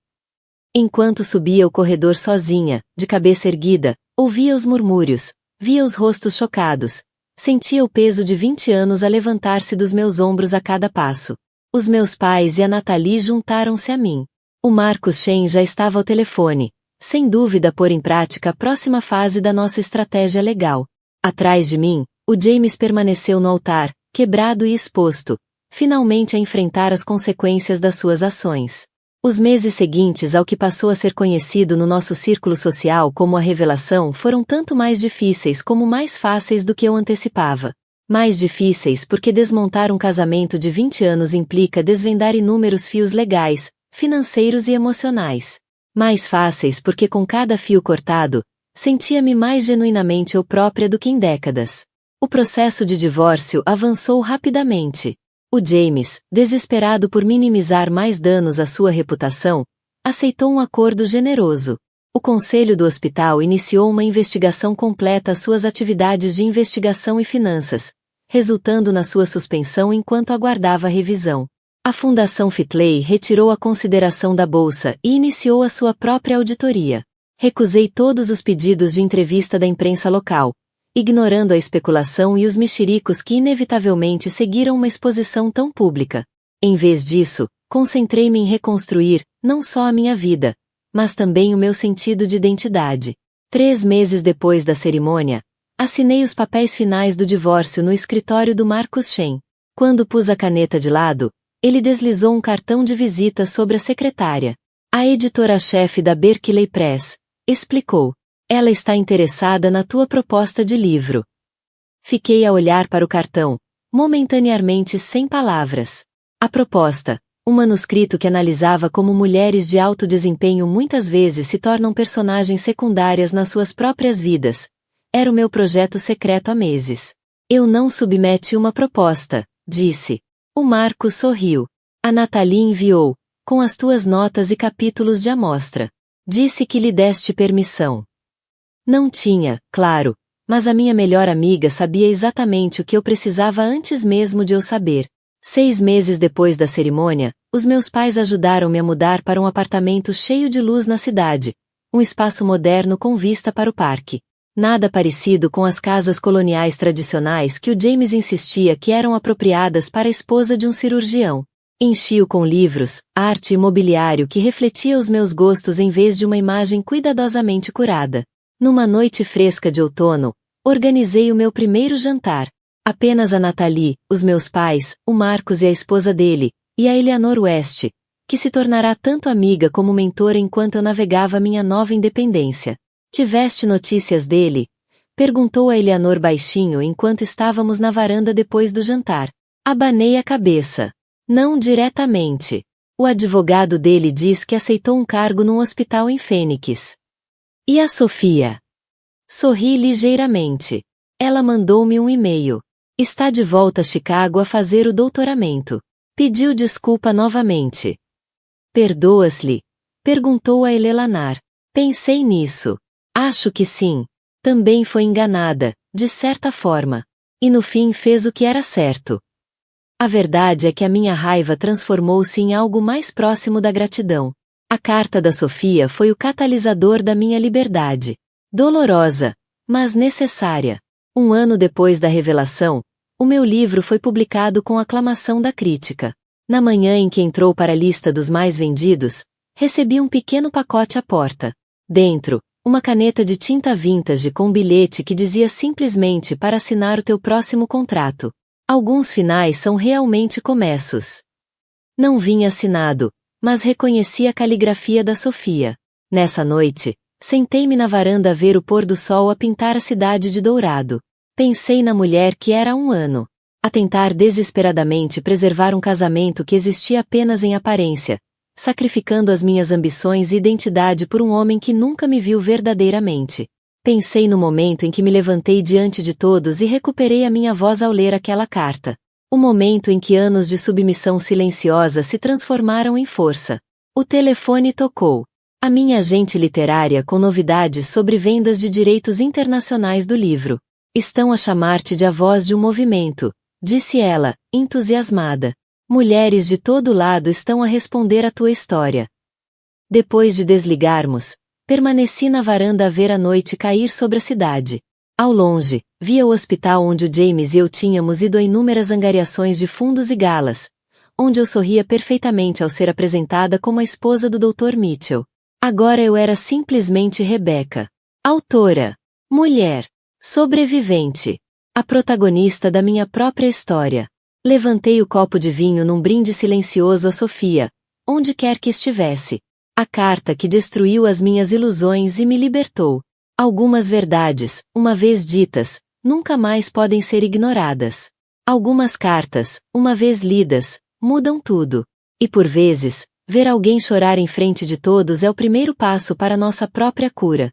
Enquanto subia o corredor sozinha, de cabeça erguida, ouvia os murmúrios, via os rostos chocados, sentia o peso de 20 anos a levantar-se dos meus ombros a cada passo. Os meus pais e a Nathalie juntaram-se a mim. O Marcus Shen já estava ao telefone, sem dúvida pôr em prática a próxima fase da nossa estratégia legal. Atrás de mim, o James permaneceu no altar, quebrado e exposto, finalmente a enfrentar as consequências das suas ações. Os meses seguintes ao que passou a ser conhecido no nosso círculo social como a revelação foram tanto mais difíceis como mais fáceis do que eu antecipava. Mais difíceis porque desmontar um casamento de 20 anos implica desvendar inúmeros fios legais, financeiros e emocionais. Mais fáceis porque com cada fio cortado, sentia-me mais genuinamente eu própria do que em décadas. O processo de divórcio avançou rapidamente. O James, desesperado por minimizar mais danos à sua reputação, aceitou um acordo generoso. O conselho do hospital iniciou uma investigação completa às suas atividades de investigação e finanças, resultando na sua suspensão enquanto aguardava a revisão. A Fundação Fitley retirou a consideração da bolsa e iniciou a sua própria auditoria. Recusei todos os pedidos de entrevista da imprensa local, ignorando a especulação e os mexericos que inevitavelmente seguiram uma exposição tão pública. Em vez disso, concentrei-me em reconstruir, não só a minha vida, mas também o meu sentido de identidade. 3 meses depois da cerimônia, assinei os papéis finais do divórcio no escritório do Marcus Shen. Quando pus a caneta de lado, ele deslizou um cartão de visita sobre a secretária. A editora-chefe da Berkeley Press, explicou. Ela está interessada na tua proposta de livro. Fiquei a olhar para o cartão, momentaneamente sem palavras. A proposta, um manuscrito que analisava como mulheres de alto desempenho muitas vezes se tornam personagens secundárias nas suas próprias vidas, era o meu projeto secreto há meses. Eu não submeti uma proposta, disse. O Marcos sorriu. A Nathalie enviou, com as tuas notas e capítulos de amostra. Disse que lhe deste permissão. Não tinha, claro, mas a minha melhor amiga sabia exatamente o que eu precisava antes mesmo de eu saber. 6 meses depois da cerimônia, os meus pais ajudaram-me a mudar para um apartamento cheio de luz na cidade, um espaço moderno com vista para o parque. Nada parecido com as casas coloniais tradicionais que o James insistia que eram apropriadas para a esposa de um cirurgião. Enchi-o com livros, arte e mobiliário que refletia os meus gostos em vez de uma imagem cuidadosamente curada. Numa noite fresca de outono, organizei o meu primeiro jantar. Apenas a Nathalie, os meus pais, o Marcos e a esposa dele, e a Eleanor West, que se tornará tanto amiga como mentora enquanto eu navegava minha nova independência. Tiveste notícias dele? Perguntou a Eleanor baixinho enquanto estávamos na varanda depois do jantar. Abanei a cabeça. Não diretamente. O advogado dele diz que aceitou um cargo num hospital em Fênix. E a Sofia? Sorri ligeiramente. Ela mandou-me um e-mail. Está de volta a Chicago a fazer o doutoramento. Pediu desculpa novamente. Perdoas-lhe? Perguntou a Elelanar. Pensei nisso. Acho que sim. Também foi enganada, de certa forma. E no fim fez o que era certo. A verdade é que a minha raiva transformou-se em algo mais próximo da gratidão. A carta da Sofia foi o catalisador da minha liberdade. Dolorosa, mas necessária. 1 ano depois da revelação, o meu livro foi publicado com aclamação da crítica. Na manhã em que entrou para a lista dos mais vendidos, recebi um pequeno pacote à porta. Dentro, uma caneta de tinta vintage com um bilhete que dizia simplesmente para assinar o teu próximo contrato. Alguns finais são realmente começos. Não vinha assinado, mas reconheci a caligrafia da Sofia. Nessa noite, sentei-me na varanda a ver o pôr do sol a pintar a cidade de dourado. Pensei na mulher que era há 1 ano. A tentar desesperadamente preservar um casamento que existia apenas em aparência, sacrificando as minhas ambições e identidade por um homem que nunca me viu verdadeiramente. Pensei no momento em que me levantei diante de todos e recuperei a minha voz ao ler aquela carta. O momento em que anos de submissão silenciosa se transformaram em força. O telefone tocou. A minha agente literária com novidades sobre vendas de direitos internacionais do livro. Estão a chamar-te de a voz de um movimento, disse ela, entusiasmada. Mulheres de todo lado estão a responder à tua história. Depois de desligarmos, permaneci na varanda a ver a noite cair sobre a cidade. Ao longe, via o hospital onde o James e eu tínhamos ido a inúmeras angariações de fundos e galas, onde eu sorria perfeitamente ao ser apresentada como a esposa do Dr. Mitchell. Agora eu era simplesmente Rebecca. Autora. Mulher. Sobrevivente. A protagonista da minha própria história. Levantei o copo de vinho num brinde silencioso a Sofia, onde quer que estivesse. A carta que destruiu as minhas ilusões e me libertou. Algumas verdades, uma vez ditas, nunca mais podem ser ignoradas. Algumas cartas, uma vez lidas, mudam tudo. E por vezes, ver alguém chorar em frente de todos é o primeiro passo para nossa própria cura.